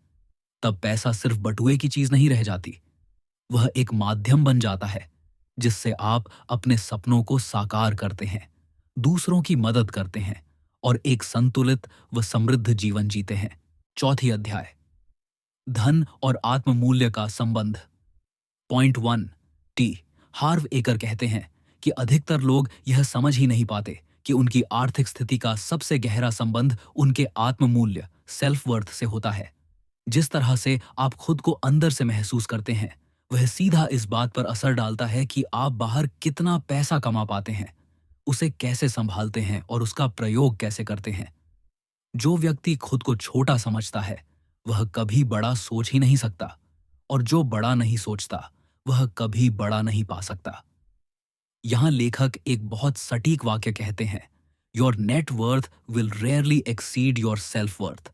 तब पैसा सिर्फ बटुए की चीज नहीं रह जाती, वह एक माध्यम बन जाता है जिससे आप अपने सपनों को साकार करते हैं, दूसरों की मदद करते हैं और एक संतुलित व समृद्ध जीवन जीते हैं। चौथी अध्याय, धन और आत्ममूल्य का संबंध। Point 1 T. हार्व एकर कहते हैं कि अधिकतर लोग यह समझ ही नहीं पाते कि उनकी आर्थिक स्थिति का सबसे गहरा संबंध उनके आत्म मूल्य सेल्फ वर्थ से होता है। जिस तरह से आप खुद को अंदर से महसूस करते हैं, वह सीधा इस बात पर असर डालता है कि आप बाहर कितना पैसा कमा पाते हैं, उसे कैसे संभालते हैं और उसका प्रयोग कैसे करते हैं। जो व्यक्ति खुद को छोटा समझता है, वह कभी बड़ा सोच ही नहीं सकता, और जो बड़ा नहीं सोचता, वह कभी बड़ा नहीं पा सकता। यहां लेखक एक बहुत सटीक वाक्य कहते हैं, your net worth will rarely exceed your self worth.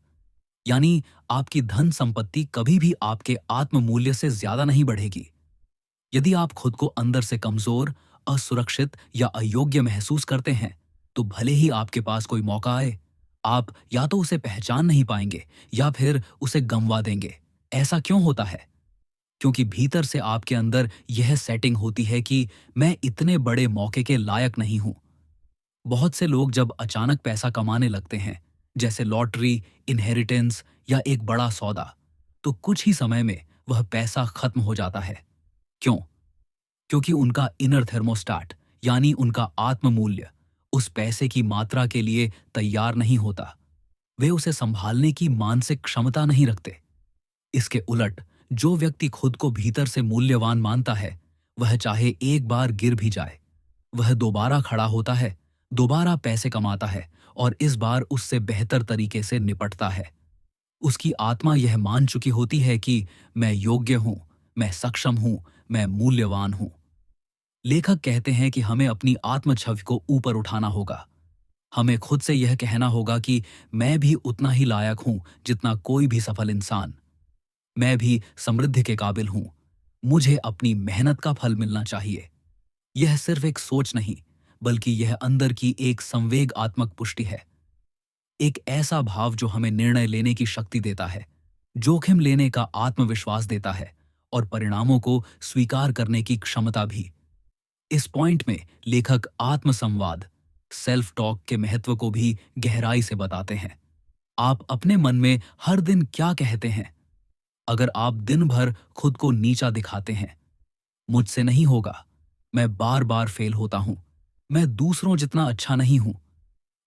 यानी आपकी धन संपत्ति कभी भी आपके आत्म मूल्य से ज्यादा नहीं बढ़ेगी। यदि आप खुद को अंदर से कमजोर, असुरक्षित या अयोग्य महसूस करते हैं, तो भले ही आपके पास कोई मौका आए, आप या तो उसे पहचान नहीं पाएंगे या फिर उसे गंवा देंगे। ऐसा क्यों होता है? क्योंकि भीतर से आपके अंदर यह सेटिंग होती है कि मैं इतने बड़े मौके के लायक नहीं हूं। बहुत से लोग जब अचानक पैसा कमाने लगते हैं, जैसे लॉटरी, इनहेरिटेंस या एक बड़ा सौदा, तो कुछ ही समय में वह पैसा खत्म हो जाता है। क्यों? क्योंकि उनका इनर थर्मोस्टाट यानी उनका आत्म मूल्य उस पैसे की मात्रा के लिए तैयार नहीं होता। वे उसे संभालने की मानसिक क्षमता नहीं रखते। इसके उलट जो व्यक्ति खुद को भीतर से मूल्यवान मानता है, वह चाहे एक बार गिर भी जाए, वह दोबारा खड़ा होता है, दोबारा पैसे कमाता है और इस बार उससे बेहतर तरीके से निपटता है। उसकी आत्मा यह मान चुकी होती है कि मैं योग्य हूं, मैं सक्षम हूं, मैं मूल्यवान हूं। लेखक कहते हैं कि हमें अपनी आत्म छवि को ऊपर उठाना होगा। हमें खुद से यह कहना होगा कि मैं भी उतना ही लायक हूं जितना कोई भी सफल इंसान। मैं भी समृद्धि के काबिल हूं। मुझे अपनी मेहनत का फल मिलना चाहिए। यह सिर्फ एक सोच नहीं, बल्कि यह अंदर की एक संवेगात्मक पुष्टि है। एक ऐसा भाव जो हमें निर्णय लेने की शक्ति देता है, जोखिम लेने का आत्मविश्वास देता है और परिणामों को स्वीकार करने की क्षमता भी। इस पॉइंट में लेखक आत्मसंवाद, सेल्फ टॉक के महत्व को भी गहराई से बताते हैं। आप अपने मन में हर दिन क्या कहते हैं? अगर आप दिन भर खुद को नीचा दिखाते हैं, मुझसे नहीं होगा, मैं बार बार फेल होता हूं, मैं दूसरों जितना अच्छा नहीं हूं,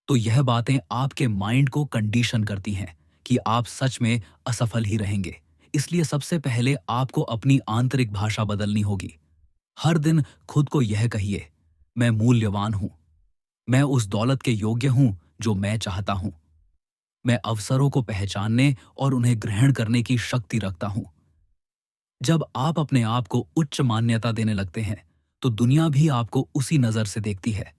तो यह बातें आपके माइंड को कंडीशन करती हैं कि आप सच में असफल ही रहेंगे। इसलिए सबसे पहले आपको अपनी आंतरिक भाषा बदलनी होगी। हर दिन खुद को यह कहिए, मैं मूल्यवान हूं, मैं उस दौलत के योग्य हूं जो मैं चाहता हूं, मैं अवसरों को पहचानने और उन्हें ग्रहण करने की शक्ति रखता हूं। जब आप अपने आप को उच्च मान्यता देने लगते हैं, तो दुनिया भी आपको उसी नजर से देखती है।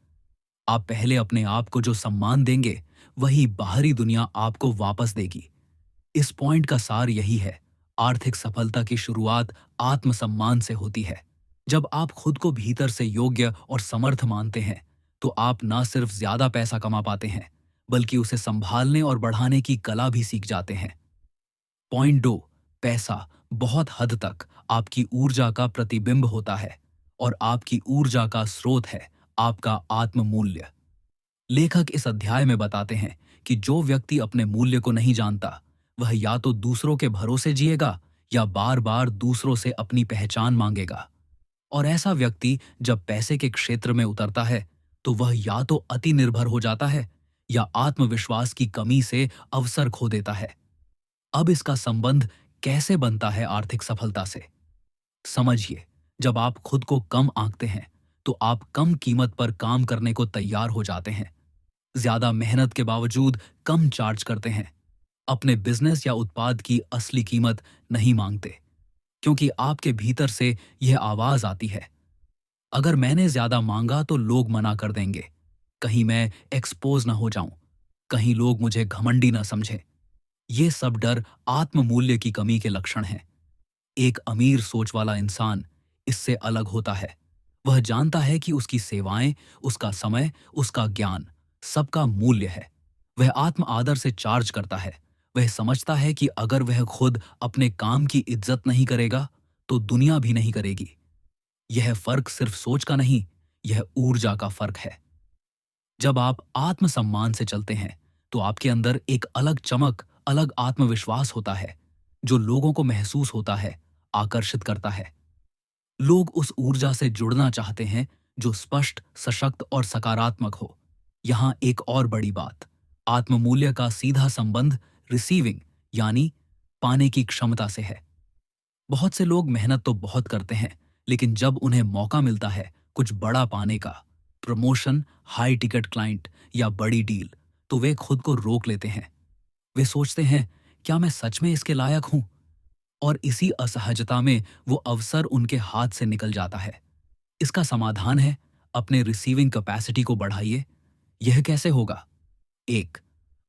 आप पहले अपने आप को जो सम्मान देंगे, वही बाहरी दुनिया आपको वापस देगी। इस पॉइंट का सार यही है, आर्थिक सफलता की शुरुआत आत्मसम्मान से होती है। जब आप खुद को भीतर से योग्य और समर्थ मानते हैं, तो आप ना सिर्फ ज्यादा पैसा कमा पाते हैं, बल्कि उसे संभालने और बढ़ाने की कला भी सीख जाते हैं। पॉइंट 2, पैसा बहुत हद तक आपकी ऊर्जा का प्रतिबिंब होता है और आपकी ऊर्जा का स्रोत है आपका आत्म मूल्य। लेखक इस अध्याय में बताते हैं कि जो व्यक्ति अपने मूल्य को नहीं जानता, वह या तो दूसरों के भरोसे जिएगा या बार बार दूसरों से अपनी पहचान मांगेगा। और ऐसा व्यक्ति जब पैसे के क्षेत्र में उतरता है, तो वह या तो अति निर्भर हो जाता है या आत्मविश्वास की कमी से अवसर खो देता है। अब इसका संबंध कैसे बनता है आर्थिक सफलता से? समझिए, जब आप खुद को कम आंकते हैं, तो आप कम कीमत पर काम करने को तैयार हो जाते हैं। ज्यादा मेहनत के बावजूद कम चार्ज करते हैं। अपने बिजनेस या उत्पाद की असली कीमत नहीं मांगते, क्योंकि आपके भीतर से यह आवाज आती है, अगर मैंने ज्यादा मांगा तो लोग मना कर देंगे, कहीं मैं एक्सपोज ना हो जाऊं, कहीं लोग मुझे घमंडी ना समझें। ये सब डर आत्म मूल्य की कमी के लक्षण हैं। एक अमीर सोच वाला इंसान इससे अलग होता है। वह जानता है कि उसकी सेवाएं, उसका समय, उसका ज्ञान सबका मूल्य है। वह आत्म आदर से चार्ज करता है। वह समझता है कि अगर वह खुद अपने काम की इज्जत नहीं करेगा, तो दुनिया भी नहीं करेगी। यह फर्क सिर्फ सोच का नहीं, यह ऊर्जा का फर्क है। जब आप आत्मसम्मान से चलते हैं, तो आपके अंदर एक अलग चमक, अलग आत्मविश्वास होता है, जो लोगों को महसूस होता है, आकर्षित करता है। लोग उस ऊर्जा से जुड़ना चाहते हैं जो स्पष्ट, सशक्त और सकारात्मक हो। यहाँ एक और बड़ी बात, आत्ममूल्य का सीधा संबंध रिसीविंग यानी पाने की क्षमता से है। बहुत से लोग मेहनत तो बहुत करते हैं, लेकिन जब उन्हें मौका मिलता है कुछ बड़ा पाने का, प्रमोशन, हाई टिकट क्लाइंट या बड़ी डील, तो वे खुद को रोक लेते हैं। वे सोचते हैं, क्या मैं सच में इसके लायक हूं? और इसी असहजता में वो अवसर उनके हाथ से निकल जाता है। इसका समाधान है, अपने रिसीविंग कैपेसिटी को बढ़ाइए। यह कैसे होगा? एक,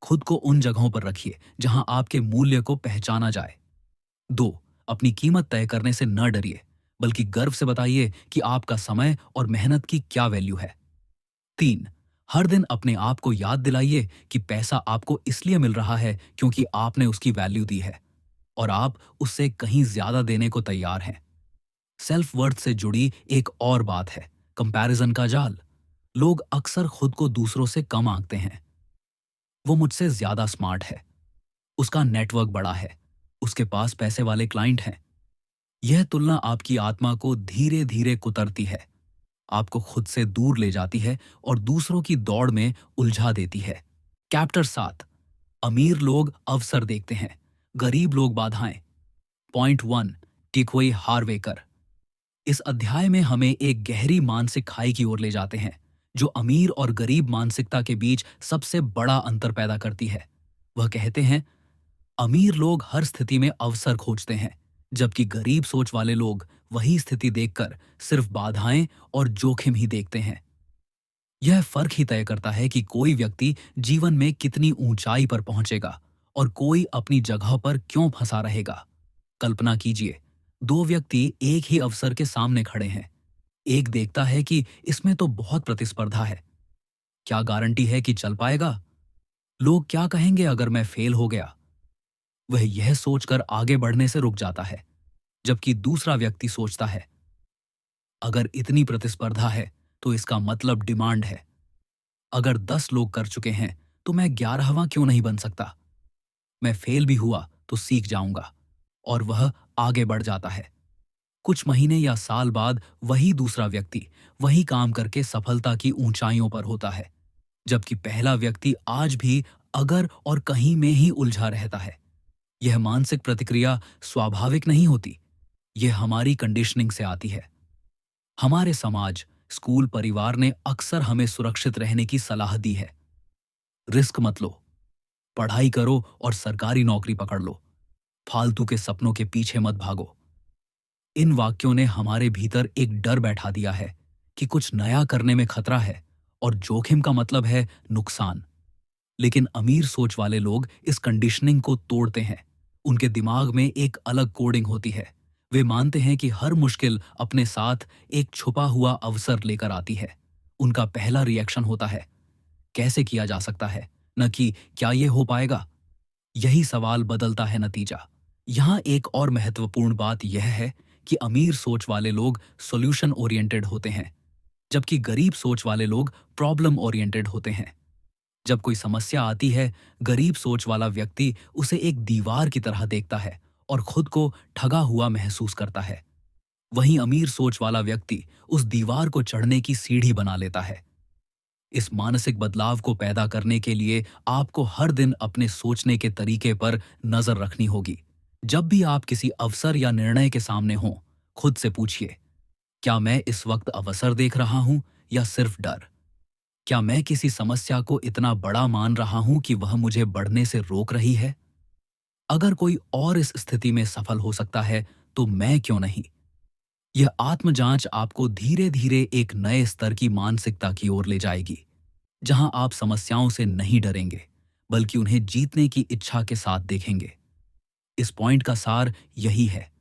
खुद को उन जगहों पर रखिए जहां आपके मूल्य को पहचाना जाए। दो, अपनी कीमत तय करने से न डरिए, बल्कि गर्व से बताइए कि आपका समय और मेहनत की क्या वैल्यू है। तीन, हर दिन अपने आप को याद दिलाइए कि पैसा आपको इसलिए मिल रहा है क्योंकि आपने उसकी वैल्यू दी है और आप उससे कहीं ज्यादा देने को तैयार हैं। सेल्फ वर्थ से जुड़ी एक और बात है, कंपैरिजन का जाल। लोग अक्सर खुद को दूसरों से कम आंकते हैं। वो मुझसे ज्यादा स्मार्ट है, उसका नेटवर्क बड़ा है, उसके पास पैसे वाले क्लाइंट हैं। यह तुलना आपकी आत्मा को धीरे धीरे कुतरती है, आपको खुद से दूर ले जाती है और दूसरों की दौड़ में उलझा देती है। चैप्टर 7, अमीर लोग अवसर देखते हैं, गरीब लोग बाधाएं। पॉइंट 1, टिकवई हार्वेकर। इस अध्याय में हमें एक गहरी मानसिक खाई की ओर ले जाते हैं, जो अमीर और गरीब मानसिकता के बीच सबसे बड़ा अंतर पैदा करती है। वह कहते हैं, अमीर लोग हर स्थिति में अवसर खोजते हैं, जबकि गरीब सोच वाले लोग वही स्थिति देखकर सिर्फ बाधाएं और जोखिम ही देखते हैं। यह फर्क ही तय करता है कि कोई व्यक्ति जीवन में कितनी ऊंचाई पर पहुंचेगा और कोई अपनी जगह पर क्यों फंसा रहेगा। कल्पना कीजिए, दो व्यक्ति एक ही अवसर के सामने खड़े हैं। एक देखता है कि इसमें तो बहुत प्रतिस्पर्धा है, क्या गारंटी है कि चल पाएगा? लोग क्या कहेंगे अगर मैं फेल हो गया? वह यह सोचकर आगे बढ़ने से रुक जाता है। जबकि दूसरा व्यक्ति सोचता है, अगर इतनी प्रतिस्पर्धा है तो इसका मतलब डिमांड है। अगर 10 लोग कर चुके हैं तो मैं 11वां क्यों नहीं बन सकता? मैं फेल भी हुआ तो सीख जाऊंगा। और वह आगे बढ़ जाता है। कुछ महीने या साल बाद वही दूसरा व्यक्ति वही काम करके सफलता की ऊंचाइयों पर होता है, जबकि पहला व्यक्ति आज भी अगर और कहीं में ही उलझा रहता है। यह मानसिक प्रतिक्रिया स्वाभाविक नहीं होती, यह हमारी कंडीशनिंग से आती है। हमारे समाज, स्कूल, परिवार ने अक्सर हमें सुरक्षित रहने की सलाह दी है। रिस्क मत लो, पढ़ाई करो और सरकारी नौकरी पकड़ लो, फालतू के सपनों के पीछे मत भागो। इन वाक्यों ने हमारे भीतर एक डर बैठा दिया है कि कुछ नया करने में खतरा है और जोखिम का मतलब है नुकसान। लेकिन अमीर सोच वाले लोग इस कंडीशनिंग को तोड़ते हैं। उनके दिमाग में एक अलग कोडिंग होती है। वे मानते हैं कि हर मुश्किल अपने साथ एक छुपा हुआ अवसर लेकर आती है। उनका पहला रिएक्शन होता है, कैसे किया जा सकता है, न कि क्या ये हो पाएगा। यही सवाल बदलता है नतीजा। यहाँ एक और महत्वपूर्ण बात यह है कि अमीर सोच वाले लोग सॉल्यूशन ओरिएंटेड होते हैं, जबकि गरीब सोच वाले लोग प्रॉब्लम ओरिएंटेड होते हैं। जब कोई समस्या आती है, गरीब सोच वाला व्यक्ति उसे एक दीवार की तरह देखता है और खुद को ठगा हुआ महसूस करता है। वहीं अमीर सोच वाला व्यक्ति उस दीवार को चढ़ने की सीढ़ी बना लेता है। इस मानसिक बदलाव को पैदा करने के लिए आपको हर दिन अपने सोचने के तरीके पर नजर रखनी होगी। जब भी आप किसी अवसर या निर्णय के सामने हों, खुद से पूछिए, क्या मैं इस वक्त अवसर देख रहा हूं या सिर्फ डर? क्या मैं किसी समस्या को इतना बड़ा मान रहा हूं कि वह मुझे बढ़ने से रोक रही है? अगर कोई और इस स्थिति में सफल हो सकता है, तो मैं क्यों नहीं? यह आत्मजांच आपको धीरे धीरे एक नए स्तर की मानसिकता की ओर ले जाएगी, जहां आप समस्याओं से नहीं डरेंगे, बल्कि उन्हें जीतने की इच्छा के साथ देखेंगे। इस पॉइंट का सार यही है,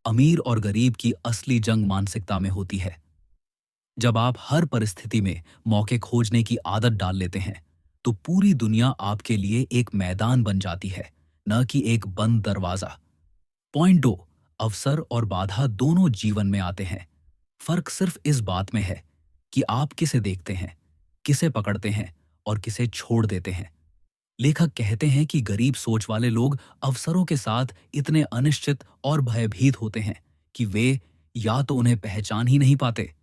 अमीर और गरीब की असली जंग मानसिकता में होती है। जब आप हर परिस्थिति में मौके खोजने की आदत डाल लेते हैं, तो पूरी दुनिया आपके लिए एक मैदान बन जाती है, न कि एक बंद दरवाजा। पॉइंट 2, अवसर और बाधा दोनों जीवन में आते हैं। फर्क सिर्फ इस बात में है कि आप किसे देखते हैं, किसे पकड़ते हैं और किसे छोड़ देते हैं। लेखक कहते हैं कि गरीब सोच वाले लोग अवसरों के साथ इतने अनिश्चित और भयभीत होते हैं कि वे या तो उन्हें पहचान ही नहीं पाते,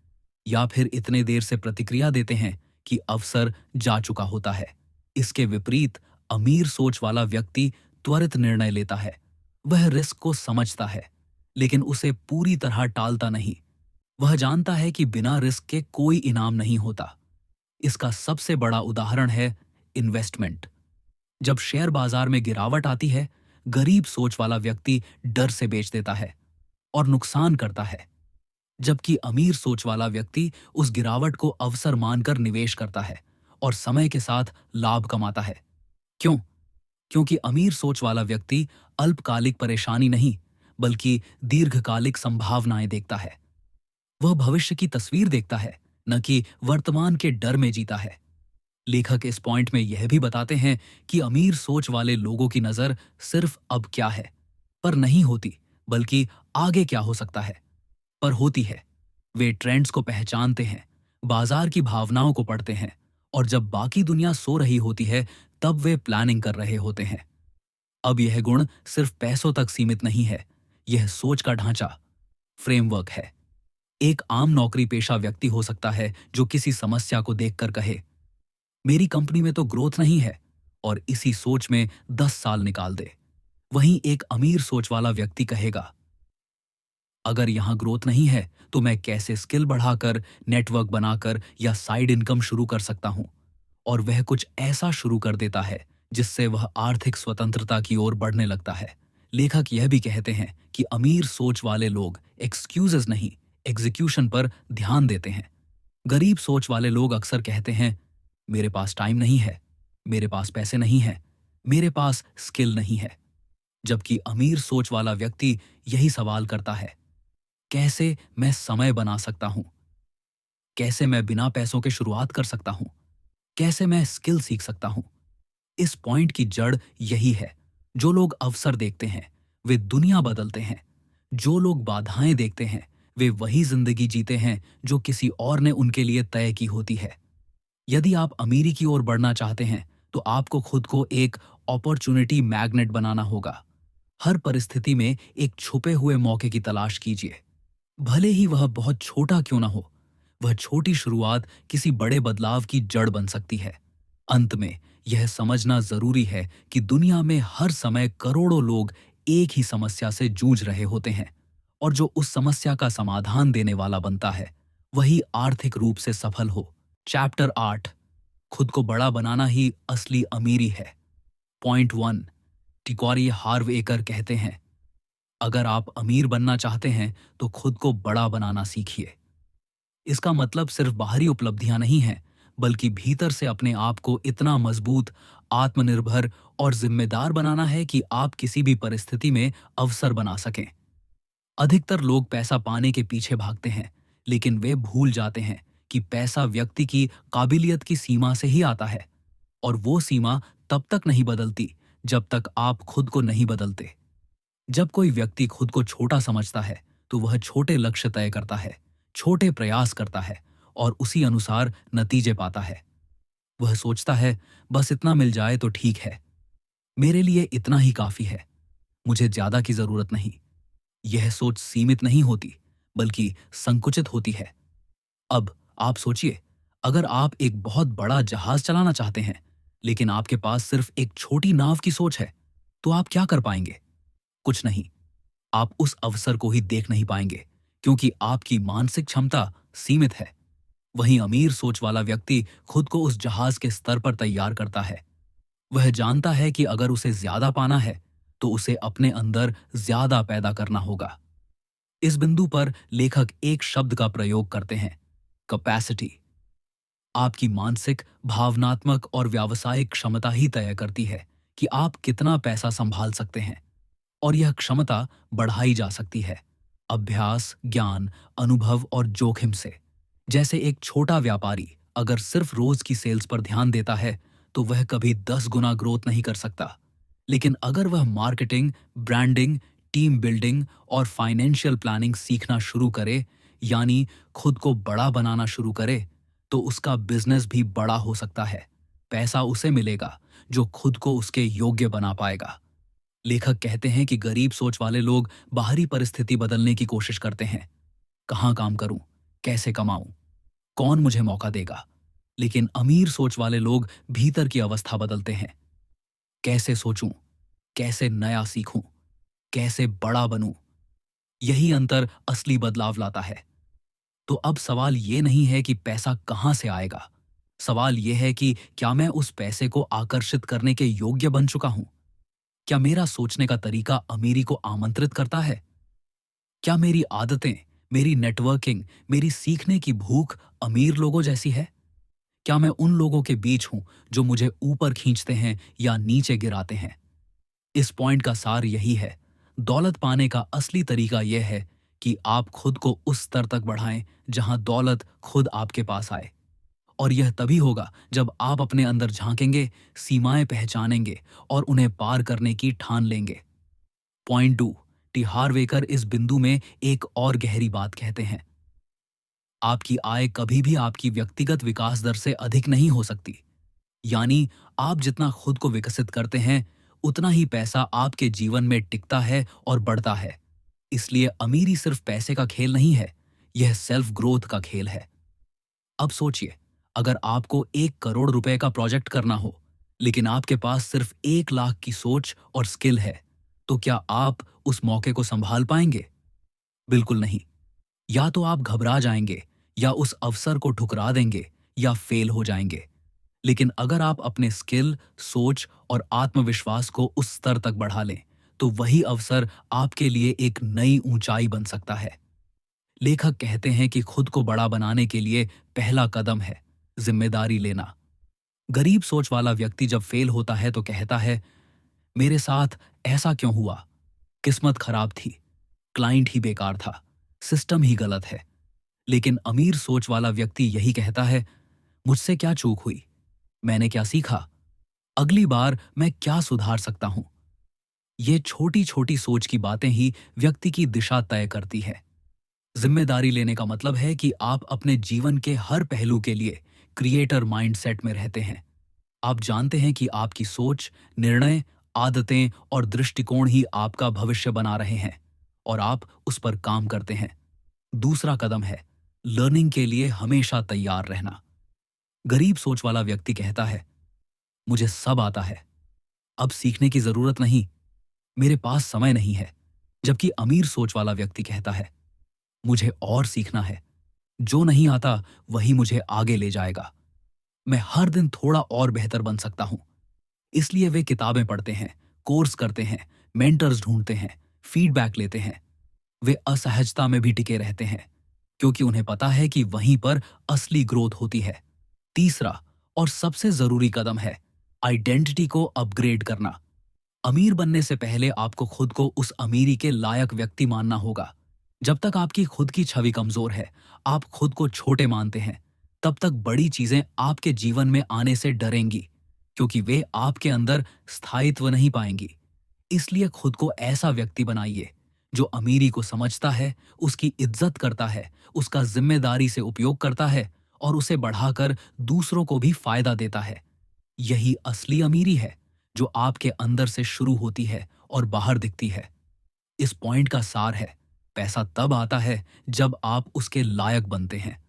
या फिर इतने देर से प्रतिक्रिया देते हैं कि अवसर जा चुका होता है। इसके विपरीत अमीर सोच वाला व्यक्ति त्वरित निर्णय लेता है। वह रिस्क को समझता है, लेकिन उसे पूरी तरह टालता नहीं। वह जानता है कि बिना रिस्क के कोई इनाम नहीं होता। इसका सबसे बड़ा उदाहरण है इन्वेस्टमेंट। जब शेयर बाजार में गिरावट आती है, गरीब सोच वाला व्यक्ति डर से बेच देता है और नुकसान करता है, जबकि अमीर सोच वाला व्यक्ति उस गिरावट को अवसर मानकर निवेश करता है और समय के साथ लाभ कमाता है। क्यों? क्योंकि अमीर सोच वाला व्यक्ति अल्पकालिक परेशानी नहीं, बल्कि दीर्घकालिक संभावनाएं देखता है। वह भविष्य की तस्वीर देखता है, न कि वर्तमान के डर में जीता है। लेखक इस पॉइंट में यह भी बताते हैं कि अमीर सोच वाले लोगों की नजर सिर्फ अब क्या है पर नहीं होती, बल्कि आगे क्या हो सकता है पर होती है। वे ट्रेंड्स को पहचानते हैं, बाजार की भावनाओं को पढ़ते हैं, और जब बाकी दुनिया सो रही होती है तब वे प्लानिंग कर रहे होते हैं। अब यह गुण सिर्फ पैसों तक सीमित नहीं है, यह सोच का ढांचा, फ्रेमवर्क है। एक आम नौकरी पेशा व्यक्ति हो सकता है जो किसी समस्या को देखकर कहे, मेरी कंपनी में तो ग्रोथ नहीं है, और इसी सोच में 10 साल निकाल दे। वहीं एक अमीर सोच वाला व्यक्ति कहेगा, अगर यहां ग्रोथ नहीं है तो मैं कैसे स्किल बढ़ाकर, नेटवर्क बनाकर या साइड इनकम शुरू कर सकता हूं। और वह कुछ ऐसा शुरू कर देता है जिससे वह आर्थिक स्वतंत्रता की ओर बढ़ने लगता है। लेखक यह भी कहते हैं कि अमीर सोच वाले लोग एक्सक्यूजेस नहीं, एग्जीक्यूशन पर ध्यान देते हैं। गरीब सोच वाले लोग अक्सर कहते हैं, मेरे पास टाइम नहीं है, मेरे पास पैसे नहीं है, मेरे पास स्किल नहीं है। जबकि अमीर सोच वाला व्यक्ति यही सवाल करता है, कैसे मैं समय बना सकता हूं, कैसे मैं बिना पैसों के शुरुआत कर सकता हूं, कैसे मैं स्किल सीख सकता हूं। इस पॉइंट की जड़ यही है। जो लोग अवसर देखते हैं वे दुनिया बदलते हैं। जो लोग बाधाएं देखते हैं वे वही जिंदगी जीते हैं जो किसी और ने उनके लिए तय की होती है। यदि आप अमीरी की ओर बढ़ना चाहते हैं तो आपको खुद को एक अपॉर्चुनिटी मैग्नेट बनाना होगा। हर परिस्थिति में एक छुपे हुए मौके की तलाश कीजिए, भले ही वह बहुत छोटा क्यों ना हो। वह छोटी शुरुआत किसी बड़े बदलाव की जड़ बन सकती है। अंत में यह समझना जरूरी है कि दुनिया में हर समय करोड़ों लोग एक ही समस्या से जूझ रहे होते हैं, और जो उस समस्या का समाधान देने वाला बनता है वही आर्थिक रूप से सफल हो। चैप्टर 8, खुद को बड़ा बनाना ही असली अमीरी है। पॉइंट 1, टिकॉरी हार्वेकर कहते हैं, अगर आप अमीर बनना चाहते हैं तो खुद को बड़ा बनाना सीखिए। इसका मतलब सिर्फ बाहरी उपलब्धियां नहीं हैं, बल्कि भीतर से अपने आप को इतना मजबूत, आत्मनिर्भर और जिम्मेदार बनाना है कि आप किसी भी परिस्थिति में अवसर बना सकें। अधिकतर लोग पैसा पाने के पीछे भागते हैं, लेकिन वे भूल जाते हैं कि पैसा व्यक्ति की काबिलियत की सीमा से ही आता है, और वो सीमा तब तक नहीं बदलती जब तक आप खुद को नहीं बदलते। जब कोई व्यक्ति खुद को छोटा समझता है तो वह छोटे लक्ष्य तय करता है, छोटे प्रयास करता है और उसी अनुसार नतीजे पाता है। वह सोचता है, बस इतना मिल जाए तो ठीक है, मेरे लिए इतना ही काफी है, मुझे ज्यादा की जरूरत नहीं। यह सोच सीमित नहीं होती, बल्कि संकुचित होती है। अब आप सोचिए, अगर आप एक बहुत बड़ा जहाज चलाना चाहते हैं लेकिन आपके पास सिर्फ एक छोटी नाव की सोच है, तो आप क्या कर पाएंगे? कुछ नहीं। आप उस अवसर को ही देख नहीं पाएंगे, क्योंकि आपकी मानसिक क्षमता सीमित है। वहीं अमीर सोच वाला व्यक्ति खुद को उस जहाज के स्तर पर तैयार करता है। वह जानता है कि अगर उसे ज्यादा पाना है तो उसे अपने अंदर ज्यादा पैदा करना होगा। इस बिंदु पर लेखक एक शब्द का प्रयोग करते हैं, कैपेसिटी। आपकी मानसिक, भावनात्मक और व्यावसायिक क्षमता ही तय करती है कि आप कितना पैसा संभाल सकते हैं, और यह क्षमता बढ़ाई जा सकती है अभ्यास, ज्ञान, अनुभव और जोखिम से। जैसे एक छोटा व्यापारी अगर सिर्फ रोज की सेल्स पर ध्यान देता है तो वह कभी 10 गुना ग्रोथ नहीं कर सकता। लेकिन अगर वह मार्केटिंग, ब्रांडिंग, टीम बिल्डिंग और फाइनेंशियल प्लानिंग सीखना शुरू करे, यानी खुद को बड़ा बनाना शुरू करे, तो उसका बिजनेस भी बड़ा हो सकता है। पैसा उसे मिलेगा जो खुद को उसके योग्य बना पाएगा। लेखक कहते हैं कि गरीब सोच वाले लोग बाहरी परिस्थिति बदलने की कोशिश करते हैं। कहाँ काम करूं, कैसे कमाऊं, कौन मुझे मौका देगा, लेकिन अमीर सोच वाले लोग भीतर की अवस्था बदलते हैं। कैसे सोचूं, कैसे नया सीखूं, कैसे बड़ा बनूं, यही अंतर असली बदलाव लाता है। तो अब सवाल ये नहीं है कि पैसा कहां से आएगा। सवाल यह है कि क्या मैं उस पैसे को आकर्षित करने के योग्य बन चुका हूं? क्या मेरा सोचने का तरीका अमीरी को आमंत्रित करता है? क्या मेरी आदतें, मेरी नेटवर्किंग, मेरी सीखने की भूख अमीर लोगों जैसी है? क्या मैं उन लोगों के बीच हूं जो मुझे ऊपर खींचते हैं या नीचे गिराते हैं? इस पॉइंट का सार यही है, दौलत पाने का असली तरीका यह है कि आप खुद को उस स्तर तक बढ़ाएं जहां दौलत खुद आपके पास आए। और यह तभी होगा जब आप अपने अंदर झांकेंगे, सीमाएं पहचानेंगे और उन्हें पार करने की ठान लेंगे। पॉइंट 2, टी हार्वेकर इस बिंदु में एक और गहरी बात कहते हैं। आपकी आय कभी भी आपकी व्यक्तिगत विकास दर से अधिक नहीं हो सकती। यानी आप जितना खुद को विकसित करते हैं, उतना ही पैसा आपके जीवन में टिकता है और बढ़ता है। इसलिए अमीरी सिर्फ पैसे का खेल नहीं है, यह सेल्फ ग्रोथ का खेल है। अब सोचिए, अगर आपको 1 करोड़ रुपए का प्रोजेक्ट करना हो, लेकिन आपके पास सिर्फ 1 लाख की सोच और स्किल है, तो क्या आप उस मौके को संभाल पाएंगे? बिल्कुल नहीं। या तो आप घबरा जाएंगे, या उस अवसर को ठुकरा देंगे, या फेल हो जाएंगे। लेकिन अगर आप अपने स्किल, सोच और आत्मविश्वास को उस स्तर तक बढ़ा लें, तो वही अवसर आपके लिए एक नई ऊंचाई बन सकता है। लेखक कहते हैं कि खुद को बड़ा बनाने के लिए पहला कदम है जिम्मेदारी लेना। गरीब सोच वाला व्यक्ति जब फेल होता है तो कहता है, मेरे साथ ऐसा क्यों हुआ? किस्मत खराब थी, क्लाइंट ही बेकार था, सिस्टम ही गलत है। लेकिन अमीर सोच वाला व्यक्ति यही कहता है, मुझसे क्या चूक हुई, मैंने क्या सीखा, अगली बार मैं क्या सुधार सकता हूं। ये छोटी छोटी सोच की बातें ही व्यक्ति की दिशा तय करती है। जिम्मेदारी लेने का मतलब है कि आप अपने जीवन के हर पहलू के लिए क्रिएटर माइंडसेट में रहते हैं। आप जानते हैं कि आपकी सोच, निर्णय, आदतें और दृष्टिकोण ही आपका भविष्य बना रहे हैं, और आप उस पर काम करते हैं। दूसरा कदम है लर्निंग के लिए हमेशा तैयार रहना। गरीब सोच वाला व्यक्ति कहता है, मुझे सब आता है, अब सीखने की जरूरत नहीं, मेरे पास समय नहीं है। जबकि अमीर सोच वाला व्यक्ति कहता है, मुझे और सीखना है, जो नहीं आता वही मुझे आगे ले जाएगा, मैं हर दिन थोड़ा और बेहतर बन सकता हूं। इसलिए वे किताबें पढ़ते हैं, कोर्स करते हैं, मेंटर्स ढूंढते हैं, फीडबैक लेते हैं। वे असहजता में भी टिके रहते हैं, क्योंकि उन्हें पता है कि वहीं पर असली ग्रोथ होती है। तीसरा और सबसे जरूरी कदम है आइडेंटिटी को अपग्रेड करना। अमीर बनने से पहले आपको खुद को उस अमीरी के लायक व्यक्ति मानना होगा। जब तक आपकी खुद की छवि कमजोर है, आप खुद को छोटे मानते हैं, तब तक बड़ी चीजें आपके जीवन में आने से डरेंगी, क्योंकि वे आपके अंदर स्थायित्व नहीं पाएंगी। इसलिए खुद को ऐसा व्यक्ति बनाइए जो अमीरी को समझता है, उसकी इज्जत करता है, उसका जिम्मेदारी से उपयोग करता है और उसे बढ़ाकर दूसरों को भी फायदा देता है। यही असली अमीरी है, जो आपके अंदर से शुरू होती है और बाहर दिखती है। इस पॉइंट का सार है, पैसा तब आता है जब आप उसके लायक बनते हैं,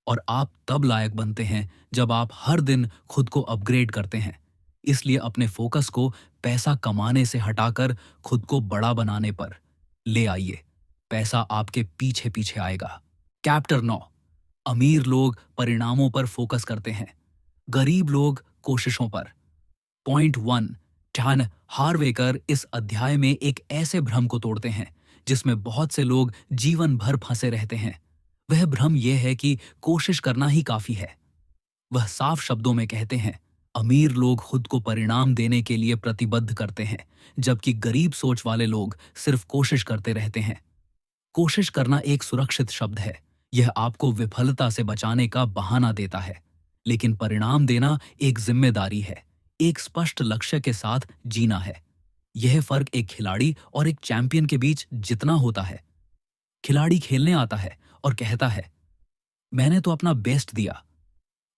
और आप तब लायक बनते हैं जब आप हर दिन खुद को अपग्रेड करते हैं। इसलिए अपने फोकस को पैसा कमाने से हटाकर खुद को बड़ा बनाने पर ले आइए। पैसा आपके पीछे पीछे आएगा। चैप्टर 9, अमीर लोग परिणामों पर फोकस करते हैं, गरीब लोग कोशिशों पर। पॉइंट 1, टैन हार्वेकर इस अध्याय में एक ऐसे भ्रम को तोड़ते हैं जिसमें बहुत से लोग जीवन भर फंसे रहते हैं। वह भ्रम यह है कि कोशिश करना ही काफी है। वह साफ शब्दों में कहते हैं, अमीर लोग खुद को परिणाम देने के लिए प्रतिबद्ध करते हैं, जबकि गरीब सोच वाले लोग सिर्फ कोशिश करते रहते हैं। कोशिश करना एक सुरक्षित शब्द है, यह आपको विफलता से बचाने का बहाना देता है। लेकिन परिणाम देना एक जिम्मेदारी है, एक स्पष्ट लक्ष्य के साथ जीना है। यह फर्क एक खिलाड़ी और एक चैंपियन के बीच जितना होता है। खिलाड़ी खेलने आता है और कहता है, मैंने तो अपना बेस्ट दिया।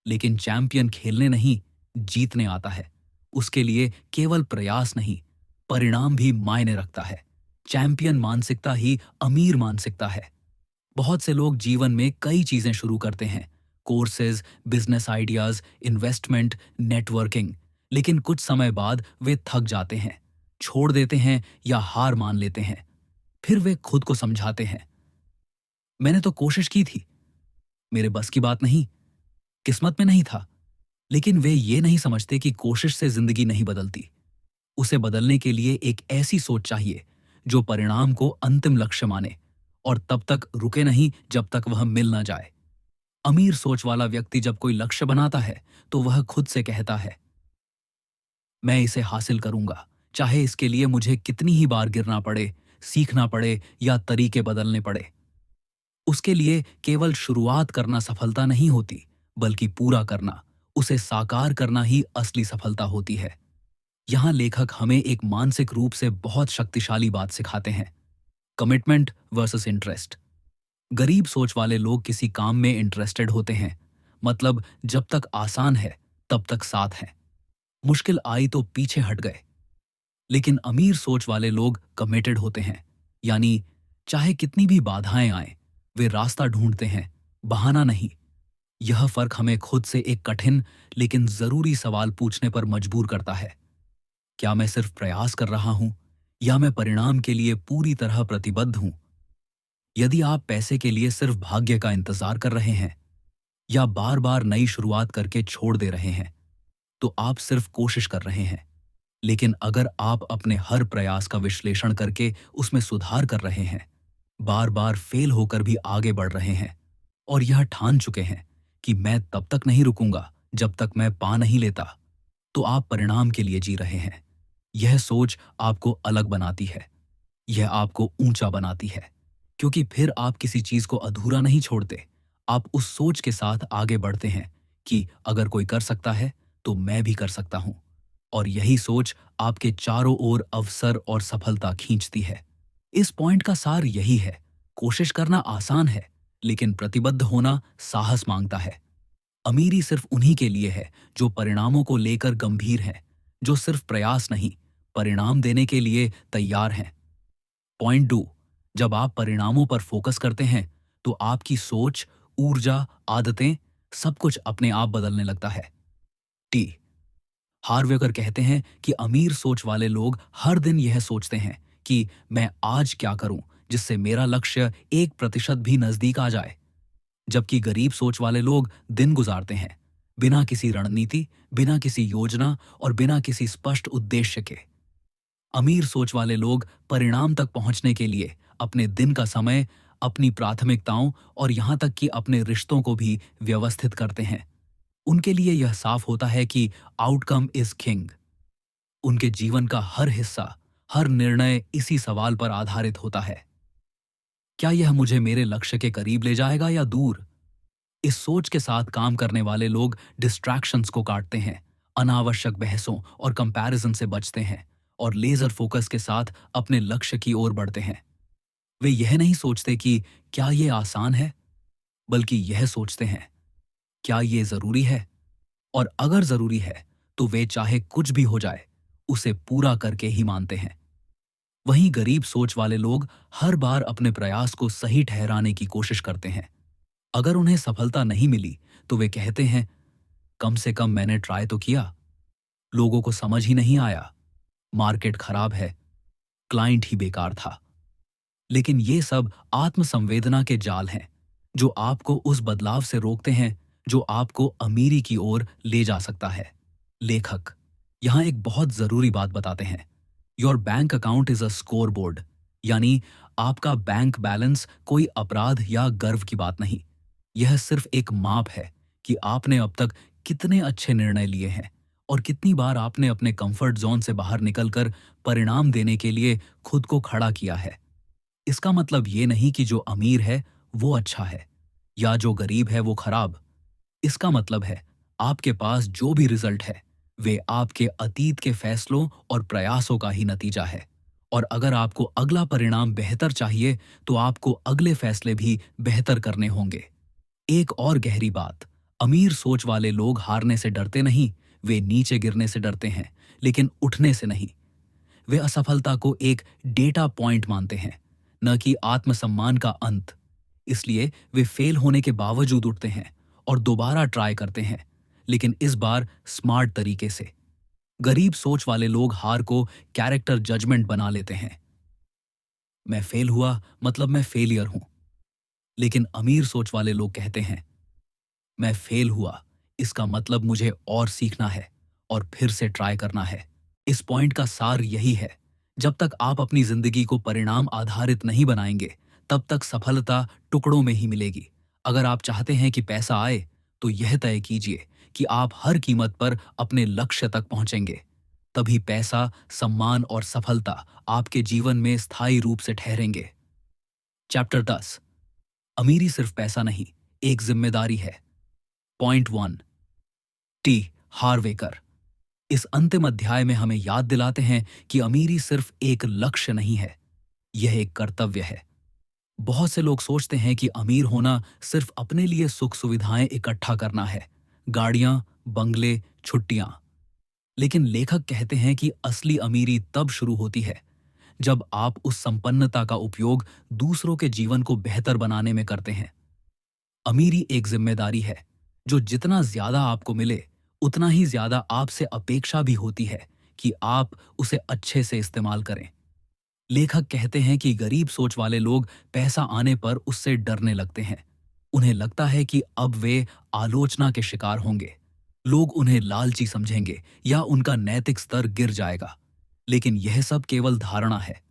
लेकिन चैंपियन खेलने नहीं, जीतने आता है। उसके लिए केवल प्रयास नहीं, परिणाम भी मायने रखता है। चैंपियन मानसिकता ही अमीर मानसिकता है। बहुत से लोग जीवन में कई चीजें शुरू करते हैं, courses, business ideas, investment, networking. लेकिन कुछ समय बाद वे थक जाते हैं, छोड़ देते हैं या हार मान लेते हैं। फिर वे खुद को समझाते हैं, मैंने तो कोशिश की थी, मेरे बस की बात नहीं, किस्मत में नहीं था। लेकिन वे ये नहीं समझते कि कोशिश से जिंदगी नहीं बदलती। उसे बदलने के लिए एक ऐसी सोच चाहिए जो परिणाम को अंतिम लक्ष्य माने, और तब तक रुके नहीं जब तक वह मिल ना जाए। अमीर सोच वाला व्यक्ति जब कोई लक्ष्य बनाता है तो वह खुद से कहता है, मैं इसे हासिल करूंगा, चाहे इसके लिए मुझे कितनी ही बार गिरना पड़े, सीखना पड़े या तरीके बदलने पड़े। उसके लिए केवल शुरुआत करना सफलता नहीं होती, बल्कि पूरा करना, उसे साकार करना ही असली सफलता होती है। यहाँ लेखक हमें एक मानसिक रूप से बहुत शक्तिशाली बात सिखाते हैं, कमिटमेंट वर्सेस इंटरेस्ट। गरीब सोच वाले लोग किसी काम में इंटरेस्टेड होते हैं, मतलब जब तक आसान है तब तक साथ हैं, मुश्किल आई तो पीछे हट गए। लेकिन अमीर सोच वाले लोग कमिटेड होते हैं, यानी चाहे कितनी भी बाधाएं आए वे रास्ता ढूंढते हैं, बहाना नहीं। यह फर्क हमें खुद से एक कठिन लेकिन जरूरी सवाल पूछने पर मजबूर करता है, क्या मैं सिर्फ प्रयास कर रहा हूं या मैं परिणाम के लिए पूरी तरह प्रतिबद्ध हूं? यदि आप पैसे के लिए सिर्फ भाग्य का इंतजार कर रहे हैं या बार बार नई शुरुआत करके छोड़ दे रहे हैं, तो आप सिर्फ कोशिश कर रहे हैं। लेकिन अगर आप अपने हर प्रयास का विश्लेषण करके उसमें सुधार कर रहे हैं, बार बार फेल होकर भी आगे बढ़ रहे हैं, और यह ठान चुके हैं कि मैं तब तक नहीं रुकूंगा जब तक मैं पा नहीं लेता, तो आप परिणाम के लिए जी रहे हैं। यह सोच आपको अलग बनाती है, यह आपको ऊंचा बनाती है, क्योंकि फिर आप किसी चीज को अधूरा नहीं छोड़ते। आप उस सोच के साथ आगे बढ़ते हैं कि अगर कोई कर सकता है तो मैं भी कर सकता हूं। और यही सोच आपके चारों ओर अवसर और सफलता खींचती है। इस पॉइंट का सार यही है, कोशिश करना आसान है, लेकिन प्रतिबद्ध होना साहस मांगता है। अमीरी सिर्फ उन्हीं के लिए है जो परिणामों को लेकर गंभीर हैं, जो सिर्फ प्रयास नहीं, परिणाम देने के लिए तैयार हैं। पॉइंट 2, जब आप परिणामों पर फोकस करते हैं तो आपकी सोच, ऊर्जा, आदतें, सब कुछ अपने आप बदलने लगता है। टी हार्वेकर कहते हैं कि अमीर सोच वाले लोग हर दिन यह सोचते हैं कि मैं आज क्या करूं जिससे मेरा लक्ष्य 1% भी नजदीक आ जाए, जबकि गरीब सोच वाले लोग दिन गुजारते हैं बिना किसी रणनीति, बिना किसी योजना और बिना किसी स्पष्ट उद्देश्य के। अमीर सोच वाले लोग परिणाम तक पहुंचने के लिए अपने दिन का समय, अपनी प्राथमिकताओं और यहां तक कि अपने रिश्तों को भी व्यवस्थित करते हैं। उनके लिए यह साफ होता है कि आउटकम इज किंग। उनके जीवन का हर हिस्सा, हर निर्णय इसी सवाल पर आधारित होता है, क्या यह मुझे मेरे लक्ष्य के करीब ले जाएगा या दूर? इस सोच के साथ काम करने वाले लोग डिस्ट्रैक्शंस को काटते हैं, अनावश्यक बहसों और कंपैरिजन से बचते हैं और लेजर फोकस के साथ अपने लक्ष्य की ओर बढ़ते हैं। वे यह नहीं सोचते कि क्या यह आसान है, बल्कि यह सोचते हैं, क्या यह जरूरी है? और अगर जरूरी है तो वे चाहे कुछ भी हो जाए उसे पूरा करके ही मानते हैं। वहीं गरीब सोच वाले लोग हर बार अपने प्रयास को सही ठहराने की कोशिश करते हैं। अगर उन्हें सफलता नहीं मिली तो वे कहते हैं, कम से कम मैंने ट्राई तो किया, लोगों को समझ ही नहीं आया, मार्केट खराब है, क्लाइंट ही बेकार था। लेकिन ये सब आत्मसंवेदना के जाल हैं जो आपको उस बदलाव से रोकते हैं जो आपको अमीरी की ओर ले जा सकता है। लेखक यहां एक बहुत जरूरी बात बताते हैं, your bank account is a score board, यानी आपका बैंक बैलेंस कोई अपराध या गर्व की बात नहीं। यह सिर्फ एक माप है कि आपने अब तक कितने अच्छे निर्णय लिए हैं और कितनी बार आपने अपने कंफर्ट जोन से बाहर निकलकर परिणाम देने के लिए खुद को खड़ा किया है। इसका मतलब ये नहीं कि जो अमीर है वो अच्छा है या जो गरीब है वो खराब। इसका मतलब है आपके पास जो भी रिजल्ट है वे आपके अतीत के फैसलों और प्रयासों का ही नतीजा है। और अगर आपको अगला परिणाम बेहतर चाहिए तो आपको अगले फैसले भी बेहतर करने होंगे। एक और गहरी बात, अमीर सोच वाले लोग हारने से डरते नहीं, वे नीचे गिरने से डरते हैं, लेकिन उठने से नहीं। वे असफलता को एक डेटा पॉइंट मानते हैं, न कि आत्मसम्मान का अंत। इसलिए वे फेल होने के बावजूद उठते हैं और दोबारा ट्राई करते हैं, लेकिन इस बार स्मार्ट तरीके से। गरीब सोच वाले लोग हार को कैरेक्टर जजमेंट बना लेते हैं। मैं फेल हुआ मतलब मैं फेलियर हूं। लेकिन अमीर सोच वाले लोग कहते हैं, मैं फेल हुआ इसका मतलब मुझे और सीखना है और फिर से ट्राई करना है। इस पॉइंट का सार यही है, जब तक आप अपनी जिंदगी को परिणाम आधारित नहीं बनाएंगे, तब तक सफलता टुकड़ों में ही मिलेगी। अगर आप चाहते हैं कि पैसा आए, तो यह तय कीजिए कि आप हर कीमत पर अपने लक्ष्य तक पहुंचेंगे। तभी पैसा, सम्मान और सफलता आपके जीवन में स्थायी रूप से ठहरेंगे। चैप्टर 10। अमीरी सिर्फ पैसा नहीं, एक जिम्मेदारी है। पॉइंट 1। टी हार्वेकर इस अंतिम अध्याय में हमें याद दिलाते हैं कि अमीरी सिर्फ एक लक्ष्य नहीं है, यह एक कर्तव्य है। बहुत से लोग सोचते हैं कि अमीर होना सिर्फ अपने लिए सुख सुविधाएं इकट्ठा करना है, गाड़ियां, बंगले, छुट्टियां। लेकिन लेखक कहते हैं कि असली अमीरी तब शुरू होती है जब आप उस संपन्नता का उपयोग दूसरों के जीवन को बेहतर बनाने में करते हैं। अमीरी एक जिम्मेदारी है, जो जितना ज्यादा आपको मिले, उतना ही ज्यादा आपसे अपेक्षा भी होती है कि आप उसे अच्छे से इस्तेमाल करें। लेखक कहते हैं कि गरीब सोच वाले लोग पैसा आने पर उससे डरने लगते हैं। उन्हें लगता है कि अब वे आलोचना के शिकार होंगे, लोग उन्हें लालची समझेंगे या उनका नैतिक स्तर गिर जाएगा। लेकिन यह सब केवल धारणा है।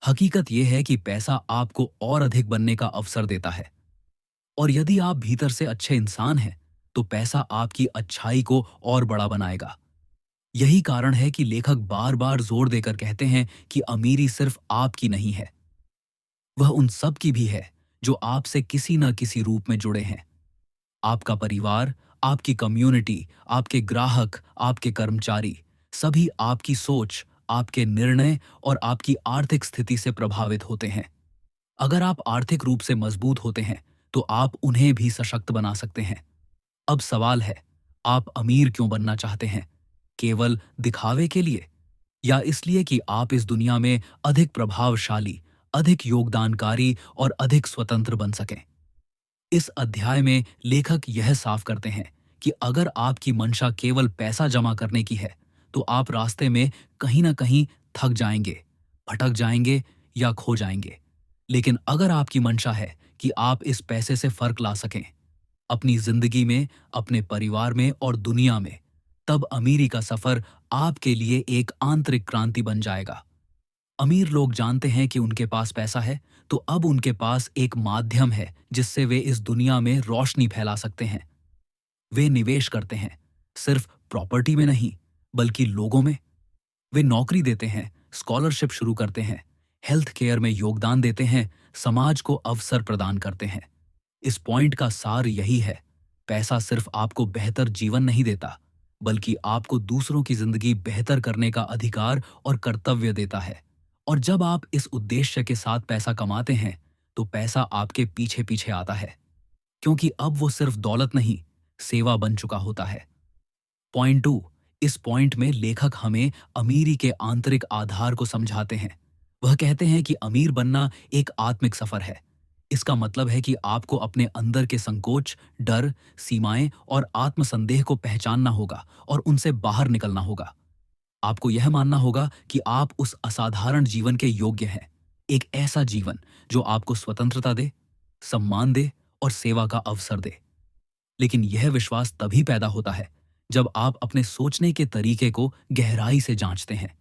हकीकत यह है कि पैसा आपको और अधिक बनने का अवसर देता है। और यदि आप भीतर से अच्छे इंसान हैं, तो पैसा आपकी अच्छाई को और बड़ा बनाएगा। यही कारण है कि लेखक बार बार जोर देकर कहते हैं कि अमीरी सिर्फ आपकी नहीं है, वह उन सब की भी है जो आपसे किसी न किसी रूप में जुड़े हैं। आपका परिवार, आपकी कम्युनिटी, आपके ग्राहक, आपके कर्मचारी, सभी आपकी सोच, आपके निर्णय और आपकी आर्थिक स्थिति से प्रभावित होते हैं। अगर आप आर्थिक रूप से मजबूत होते हैं, तो आप उन्हें भी सशक्त बना सकते हैं। अब सवाल है, आप अमीर क्यों बनना चाहते हैं? केवल दिखावे के लिए, या इसलिए कि आप इस दुनिया में अधिक प्रभावशाली, अधिक योगदानकारी और अधिक स्वतंत्र बन सकें? इस अध्याय में लेखक यह साफ करते हैं कि अगर आपकी मंशा केवल पैसा जमा करने की है, तो आप रास्ते में कहीं ना कहीं थक जाएंगे, भटक जाएंगे या खो जाएंगे। लेकिन अगर आपकी मंशा है कि आप इस पैसे से फर्क ला सकें, अपनी जिंदगी में, अपने परिवार में और दुनिया में, तब अमीरी का सफर आपके लिए एक आंतरिक क्रांति बन जाएगा। अमीर लोग जानते हैं कि उनके पास पैसा है, तो अब उनके पास एक माध्यम है जिससे वे इस दुनिया में रोशनी फैला सकते हैं। वे निवेश करते हैं, सिर्फ प्रॉपर्टी में नहीं, बल्कि लोगों में। वे नौकरी देते हैं, स्कॉलरशिप शुरू करते हैं, हेल्थ केयर में योगदान देते हैं, समाज को अवसर प्रदान करते हैं। इस पॉइंट का सार यही है, पैसा सिर्फ आपको बेहतर जीवन नहीं देता, बल्कि आपको दूसरों की जिंदगी बेहतर करने का अधिकार और कर्तव्य देता है। और जब आप इस उद्देश्य के साथ पैसा कमाते हैं, तो पैसा आपके पीछे पीछे आता है, क्योंकि अब वो सिर्फ दौलत नहीं, सेवा बन चुका होता है। पॉइंट 2। इस पॉइंट में लेखक हमें अमीरी के आंतरिक आधार को समझाते हैं। वह कहते हैं कि अमीर बनना एक आत्मिक सफर है। इसका मतलब है कि आपको अपने अंदर के संकोच, डर, सीमाएं और आत्मसंदेह को पहचानना होगा और उनसे बाहर निकलना होगा। आपको यह मानना होगा कि आप उस असाधारण जीवन के योग्य हैं, एक ऐसा जीवन जो आपको स्वतंत्रता दे, सम्मान दे और सेवा का अवसर दे। लेकिन यह विश्वास तभी पैदा होता है जब आप अपने सोचने के तरीके को गहराई से जांचते हैं।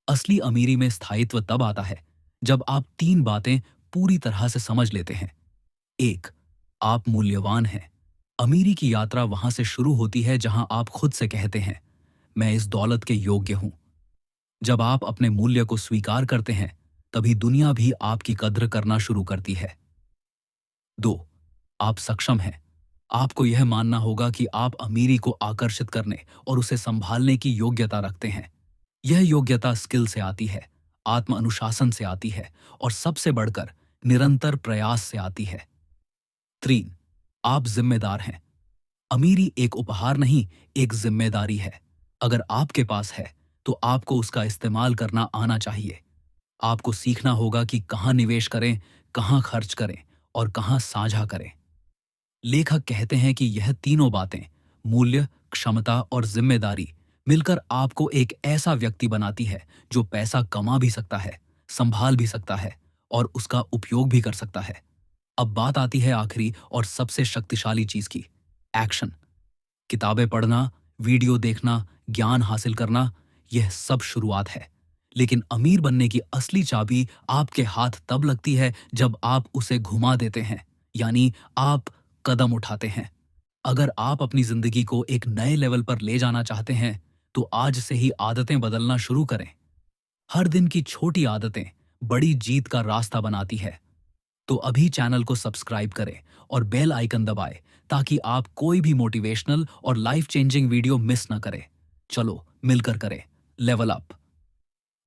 असली अमीरी में स्थायित्व तब आता है जब आप 3 बातें पूरी तरह से समझ लेते हैं। 1, आप मूल्यवान हैं। अमीरी की यात्रा वहां से शुरू होती है जहां आप खुद से कहते हैं, मैं इस दौलत के योग्य हूं। जब आप अपने मूल्य को स्वीकार करते हैं, तभी दुनिया भी आपकी कद्र करना शुरू करती है। 2, आप सक्षम हैं। आपको यह मानना होगा कि आप अमीरी को आकर्षित करने और उसे संभालने की योग्यता रखते हैं। यह योग्यता स्किल से आती है, आत्म अनुशासन से आती है और सबसे बढ़कर निरंतर प्रयास से आती है। 3, आप जिम्मेदार हैं। अमीरी एक उपहार नहीं, एक जिम्मेदारी है। अगर आपके पास है, तो आपको उसका इस्तेमाल करना आना चाहिए। आपको सीखना होगा कि कहाँ निवेश करें, कहाँ खर्च करें और कहाँ साझा करें। लेखक कहते हैं कि यह तीनों बातें, मूल्य, क्षमता और जिम्मेदारी, मिलकर आपको एक ऐसा व्यक्ति बनाती है जो पैसा कमा भी सकता है, संभाल भी सकता है और उसका उपयोग भी कर सकता है। अब बात आती है आखिरी और सबसे शक्तिशाली चीज की, एक्शन। किताबें पढ़ना, वीडियो देखना, ज्ञान हासिल करना, यह सब शुरुआत है। लेकिन अमीर बनने की असली चाबी आपके हाथ तब लगती है जब आप उसे घुमा देते हैं, यानी आप कदम उठाते हैं। अगर आप अपनी जिंदगी को एक नए लेवल पर ले जाना चाहते हैं, तो आज से ही आदतें बदलना शुरू करें। हर दिन की छोटी आदतें बड़ी जीत का रास्ता बनाती है। तो अभी चैनल को सब्सक्राइब करें और बेल आइकन दबाएं ताकि आप कोई भी मोटिवेशनल और लाइफ चेंजिंग वीडियो मिस न करें। चलो मिलकर करें लेवल अप।